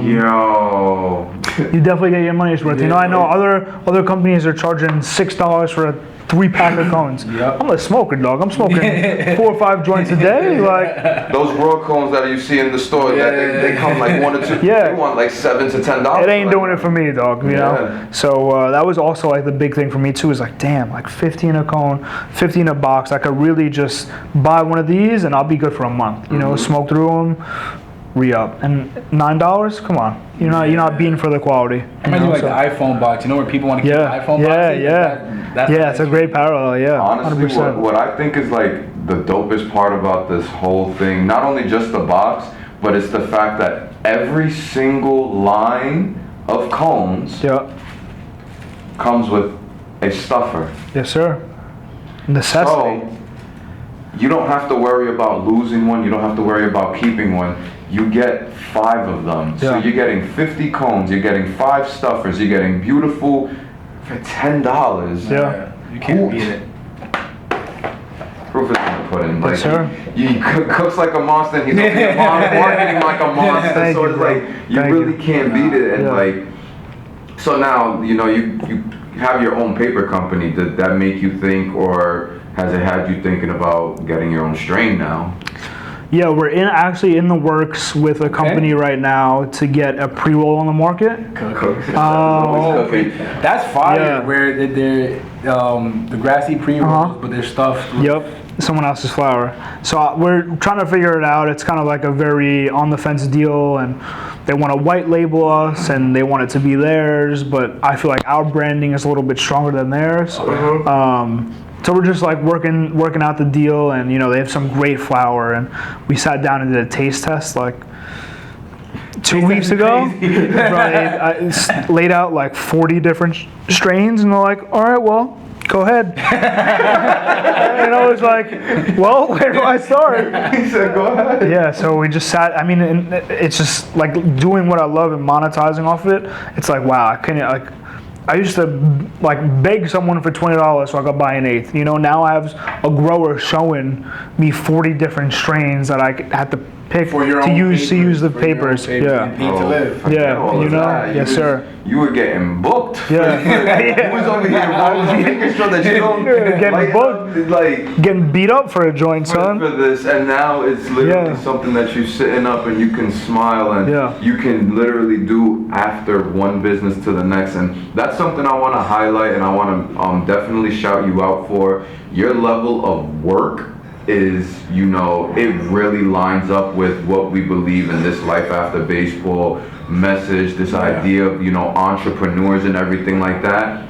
Yo. You definitely get your money's worth. I know other companies are charging $6 for a 3-pack of cones. Yep. I'm a smoker, dog. I'm smoking 4 or 5 joints a day. Like Those raw cones that you see in the store, they come like 1 or 2. Yeah. They want like $7 to $10. it ain't doing it for me, dog. You know. So that was also like the big thing for me too. Is like, damn, like 50 in a cone, 50 in a box. I could really just buy one of these and I'll be good for a month. You know, smoke through them, re-up, and $9. Come on, you're not beating for the quality. I mean, like the iPhone box. You know where people want to keep the iPhone boxes? It's a great parallel. Yeah, Honestly, 100%. what I think is like the dopest part about this whole thing, not only just the box, but it's the fact that every single line of cones comes with a stuffer. Yes, sir. Necessity. So you don't have to worry about losing one. You don't have to worry about keeping one. You get 5 of them. So you're getting 50 cones. You're getting 5 stuffers. You're getting beautiful for $10. Yeah. You can't beat it. Proof is in the pudding. Like, Yes, sir. He cooks like a monster. And he's only a marketing like a monster. Thank So you, it's bro. like you really can't beat it. And Yeah. like, so now you have your own paper company. Did that make you think, or has it had you thinking about getting your own strain now? Yeah, we're actually in the works with a company right now to get a pre-roll on the market. That's fire. Yeah. Where they're the grassy pre-rolls, but they're stuffed. Yep, someone else's flower. So we're trying to figure it out. It's kind of like a very on-the-fence deal, and they want to white label us, and they want it to be theirs. But I feel like our branding is a little bit stronger than theirs. So we're just like working out the deal, and they have some great flower, and we sat down and did a taste test like 2 weeks ago. I laid out like 40 different strains, and they're like, all right, well, go ahead. And I was like, well, where do I start? He said, go ahead. Yeah, so we just sat. I mean, and it's just like doing what I love and monetizing off it. It's like, wow, I used to like beg someone for $20 so I could buy an eighth. Now I have a grower showing me 40 different strains that I had to pick For your to own use the paper, for your own papers. paper. Yeah. Paid to live. Yeah, All of that. yes, sir. You were getting booked. Yeah. He was over here making sure that you don't Getting booked. like Getting beat up for a joint, son. for this, and now it's literally something that you're sitting up and you can smile and you can literally do after one business to the next, and that's something I want to highlight and I want to definitely shout you out for. Your level of work is, it really lines up with what we believe in this life after baseball message, this idea of, entrepreneurs and everything like that.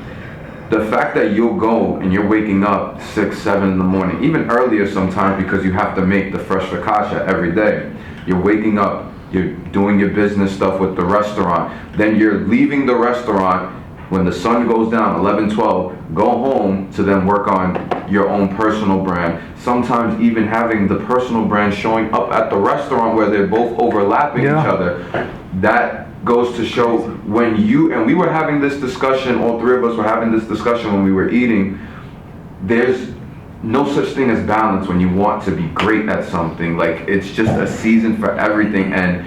The fact that you'll go and you're waking up 6, 7 in the morning, even earlier sometimes, because you have to make the fresh focaccia every day. You're waking up, you're doing your business stuff with the restaurant, then you're leaving the restaurant when the sun goes down, 11, 12, go home to then work on your own personal brand. Sometimes even having the personal brand showing up at the restaurant where they're both overlapping each other. That goes to show when we were having this discussion, all 3 of us were having this discussion when we were eating, there's no such thing as balance when you want to be great at something. Like, it's just a season for everything, and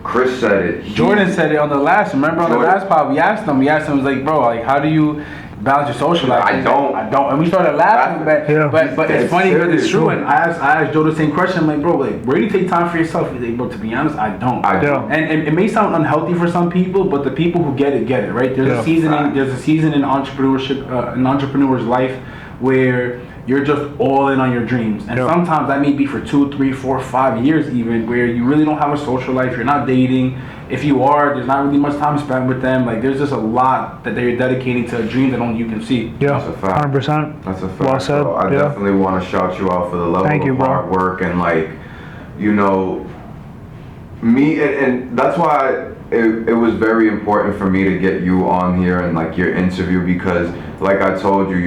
Chris said it. Jordan said it on the last. Remember on the last pod, we asked him. Was like, bro, like, how do you balance your social life? I don't. And we started laughing, but it's funny because it's true. And I asked Joe the same question. I'm like, bro, like, where do you take time for yourself? He's like, bro, to be honest, I don't. And it may sound unhealthy for some people, but the people who get it, right? There's a season in entrepreneurship, an entrepreneur's life where you're just all in on your dreams. And sometimes that may be for 2, 3, 4, 5 years even, where you really don't have a social life, you're not dating. If you are, there's not really much time spent with them. Like, there's just a lot that they're dedicating to a dream that only you can see. Yeah, that's a fact. 100%. That's a fact. Well said. So I definitely want to shout you out for the level of hard work and, like, me, and that's why it was very important for me to get you on here and, like, your interview, because, like I told you,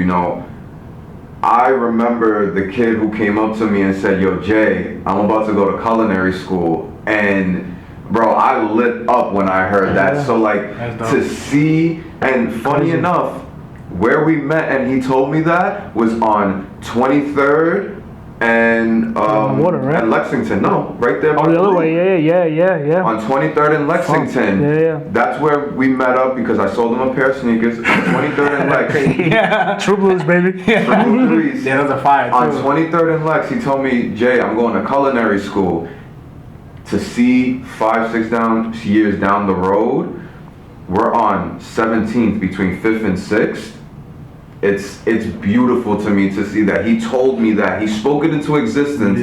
I remember the kid who came up to me and said, yo, Jay, I'm about to go to culinary school. And Bro, I lit up when I heard that. So like That's to dope. see, and funny enough, where we met and he told me that was on 23rd and Water, right? and Lexington. No, right there. Oh, by the other roof. way, yeah. On 23rd and Lexington. Yeah. That's where we met up because I sold him a pair of sneakers on 23rd and Lex. Yeah. True Blues, baby. Triple threes. Yeah, those are fire On too. 23rd and Lex, he told me, Jay, I'm going to culinary school. To see 5-6 years down the road, we're on 17th between 5th and 6th. It's beautiful to me to see that. He told me that. He spoke it into existence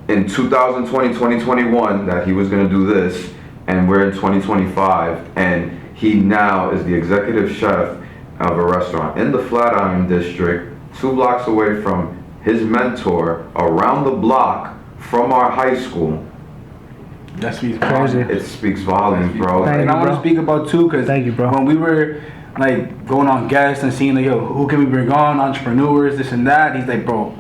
in 2020, 2021 that he was going to do this, and we're in 2025, and he now is the executive chef of a restaurant in the Flatiron District, 2 blocks away from his mentor, around the block from our high school. That speaks Crazy. volumes. It speaks volumes, bro. Thank And you, I want bro. to speak about too, because Thank you, bro. when we were like going on guests and seeing like, yo, who can we bring on, entrepreneurs, this and that, he's like, bro,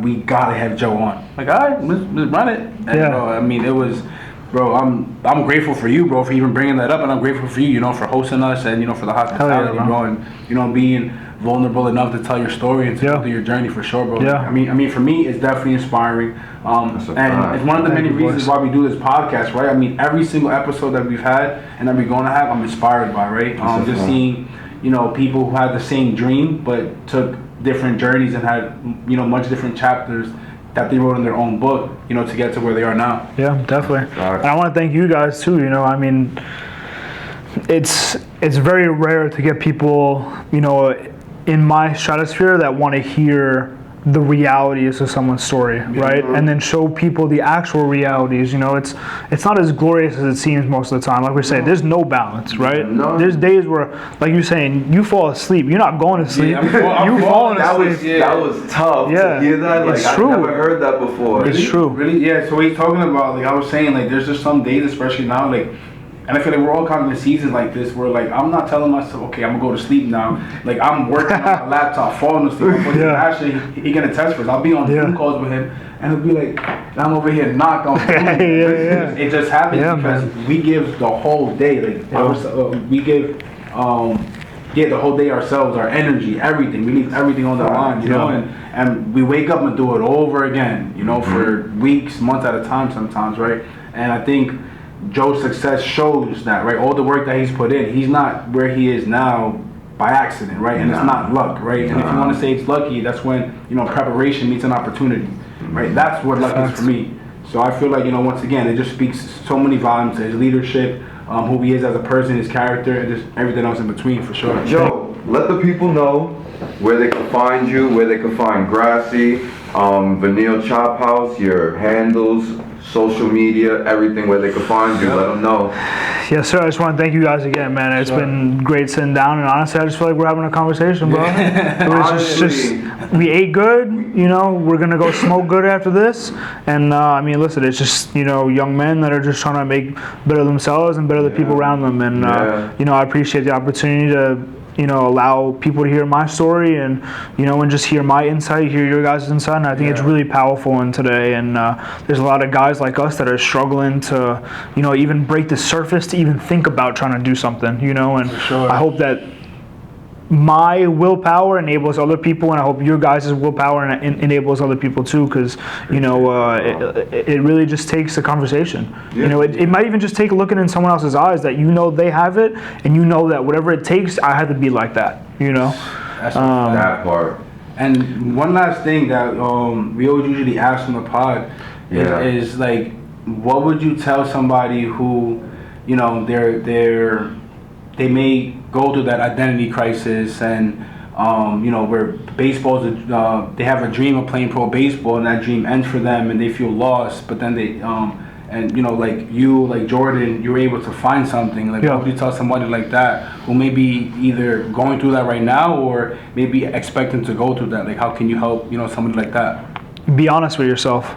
we gotta have Joe on. Like, all right, let's run it. And Yeah. bro, I mean, it was, bro, I'm grateful for you, bro, for even bringing that up, and I'm grateful for you, you know, for hosting us and, you know, for the hospitality, bro. bro, and, you know, being vulnerable enough to tell your story and to Yeah. go through your journey for sure, bro. Yeah. I mean, for me, it's definitely inspiring. That's a And fact. it's one of the Thank many you, reasons boys. why we do this podcast, right? I mean, every single episode that we've had and that we're going to have, I'm inspired by, right? That's a Just fact. seeing, you know, people who had the same dream but took different journeys and had, you know, much different chapters that they wrote in their own book, you know, to get to where they are now. Yeah, definitely. Right. And I want to thank you guys too. You know, I mean, it's very rare to get people, you know, in my stratosphere that want to hear the realities of someone's story, right? And then show people the actual realities. You know, it's not as glorious as it seems most of the time. Like we say, there's no balance, right? No. There's days where, like you're saying, you fall asleep. You're not going to sleep. I'm you falling falling asleep. That was tough Yeah. to hear that. Like, It's I true. never heard that before. It's true. Really? Yeah, so what he's talking about, like I was saying, like there's just some days, especially now, like, and I feel like we're all kind of in seasons like this where like I'm not telling myself, okay, I'm gonna go to sleep now. Like I'm working on my laptop, falling asleep. But Yeah. actually, he can attest for us. I'll be on Yeah. Zoom calls with him, and he'll be like, I'm over here knocked on. Yeah. It just happens Yeah, because man. we give the whole day. Like we give. The whole day ourselves, our energy, everything. We leave everything on the line, you know, and we wake up and do it over again, you know, for weeks, months at a time sometimes, right? And I think Joe's success shows that, right? All the work that he's put in, he's not where he is now by accident, right? And it's not luck, right? And if you want to say it's lucky, that's when, you know, preparation meets an opportunity, right? That's what luck is for me. So I feel like, you know, once again, it just speaks so many volumes to his leadership, who he is as a person, his character, and just everything else in between, for sure. Joe, let the people know where they can find you, where they can find Grassy, Vinile Chophouse, your handles, social media, everything where they can find you. Let them know. Yes, sir. I just want to thank you guys again, man. It's been great sitting down, and honestly, I just feel like we're having a conversation, bro. It was just we ate good, you know. We're gonna go smoke good after this, and I mean, listen, it's just, you know, young men that are just trying to make better themselves and better the people around them, and you know, I appreciate the opportunity to, you know, allow people to hear my story and, you know, and just hear my insight, hear your guys' insight. And I think it's really powerful in today. And there's a lot of guys like us that are struggling to, you know, even break the surface to even think about trying to do something, you know. And I hope that my willpower enables other people, and I hope your guys' willpower enables other people too, because, you know, it really just takes a conversation. You know, it might even just take looking in someone else's eyes that you know they have it, and you know that whatever it takes, I had to be like that, you know. That's That part. And one last thing that we always usually ask from the pod is like, what would you tell somebody who, you know, they may go through that identity crisis, and you know, where baseball's they have a dream of playing pro baseball, and that dream ends for them, and they feel lost. But then they and you know, like you, like Jordan, you're able to find something. Like, what would you tell somebody like that who may be either going through that right now, or maybe expecting to go through that? Like, how can you help, you know, somebody like that? Be honest with yourself.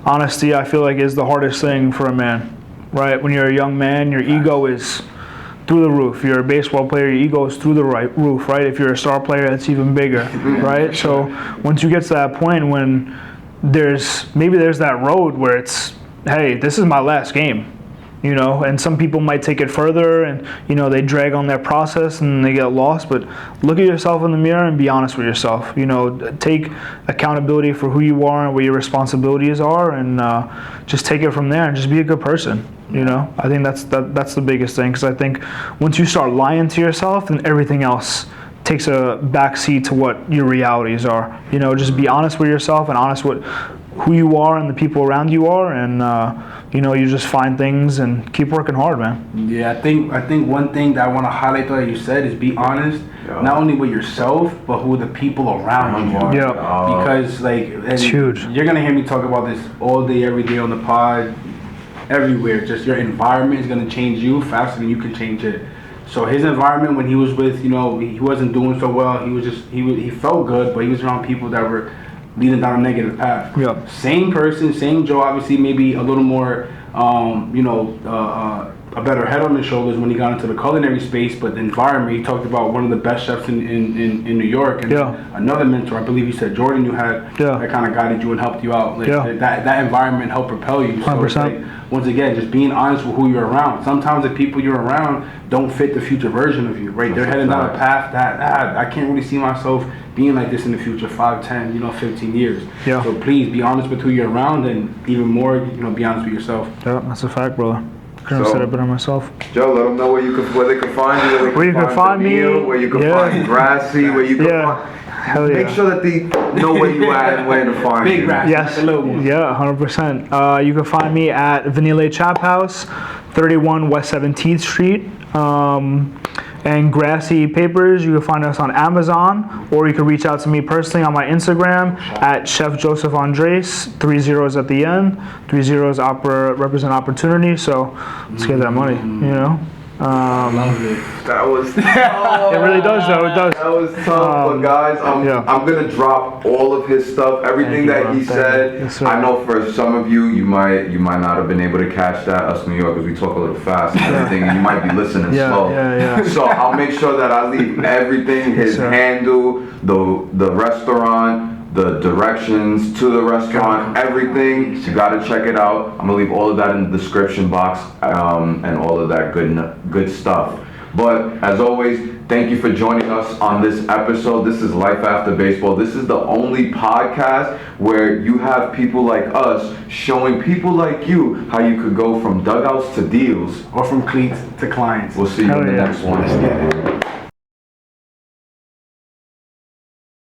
Honesty, I feel like, is the hardest thing for a man, right? When you're a young man, your ego is through the roof. You're a baseball player, your ego is through the roof, right? If you're a star player, it's even bigger, right? So once you get to that point when there's that road where it's, hey, this is my last game, you know, and some people might take it further and, you know, they drag on their process and they get lost, but look at yourself in the mirror and be honest with yourself. You know, take accountability for who you are and what your responsibilities are, and just take it from there and just be a good person. You know, I think that's the biggest thing, because I think once you start lying to yourself, then everything else takes a backseat to what your realities are. You know, just be honest with yourself and honest with who you are and the people around you are, and you know, you just find things and keep working hard, man. Yeah, I think one thing that I want to highlight that you said is be honest, not only with yourself but who the people around you are. Yeah. Because like, It's huge. You're gonna hear me talk about this all day, every day on the pod, everywhere. Just your environment is gonna change you faster than you can change it. So his environment when he was with, you know, he wasn't doing so well. He was just he felt good, but he was around people that were leading down a negative path. Yeah. Same person, same Joe, obviously maybe a little more, you know, a better head on his shoulders when he got into the culinary space, but the environment, he talked about one of the best chefs in New York, and another mentor, I believe you said Jordan, you had, that kind of guided you and helped you out. Like, that environment helped propel you. So 100%. like, once again, just being honest with who you're around. Sometimes the people you're around don't fit the future version of you, right? They're heading down a path that I can't really see myself being like this in the future, 5, 10, you know, 15 years. Yeah. So please be honest with who you're around, and even more, you know, be honest with yourself. Yeah, that's a fact, brother. Couldn't have said it better myself. Joe, let them know where they can find you, where you can find me, where you can find Grassy, where you can find. Hell yeah. Make sure that they know where you at and where to find Big you. Grassy, Yes. the little one. Yeah, 100%. You can find me at Vinile Chophouse, 31 West 17th Street. And Grassy Papers, you can find us on Amazon, or you can reach out to me personally on my Instagram at Chef Joseph Andres, 3 zeros at the end. 3 zeros represent opportunity, so let's get that money, you know? That was tough. It really does, though. It does. That was tough, but guys, I'm gonna drop all of his stuff, everything that he said. Yes, sir. I know for some of you, you might not have been able to catch that. Us New Yorkers, we talk a little fast and everything, and you might be listening slow. So I'll make sure that I leave everything, his handle, the restaurant, the directions to the restaurant, everything. You gotta check it out. I'm gonna leave all of that in the description box, and all of that good stuff. But as always, thank you for joining us on this episode. This is Life After Baseball. This is the only podcast where you have people like us showing people like you how you could go from dugouts to deals, Or from cleats to clients. We'll see you in the next one. Let's get it.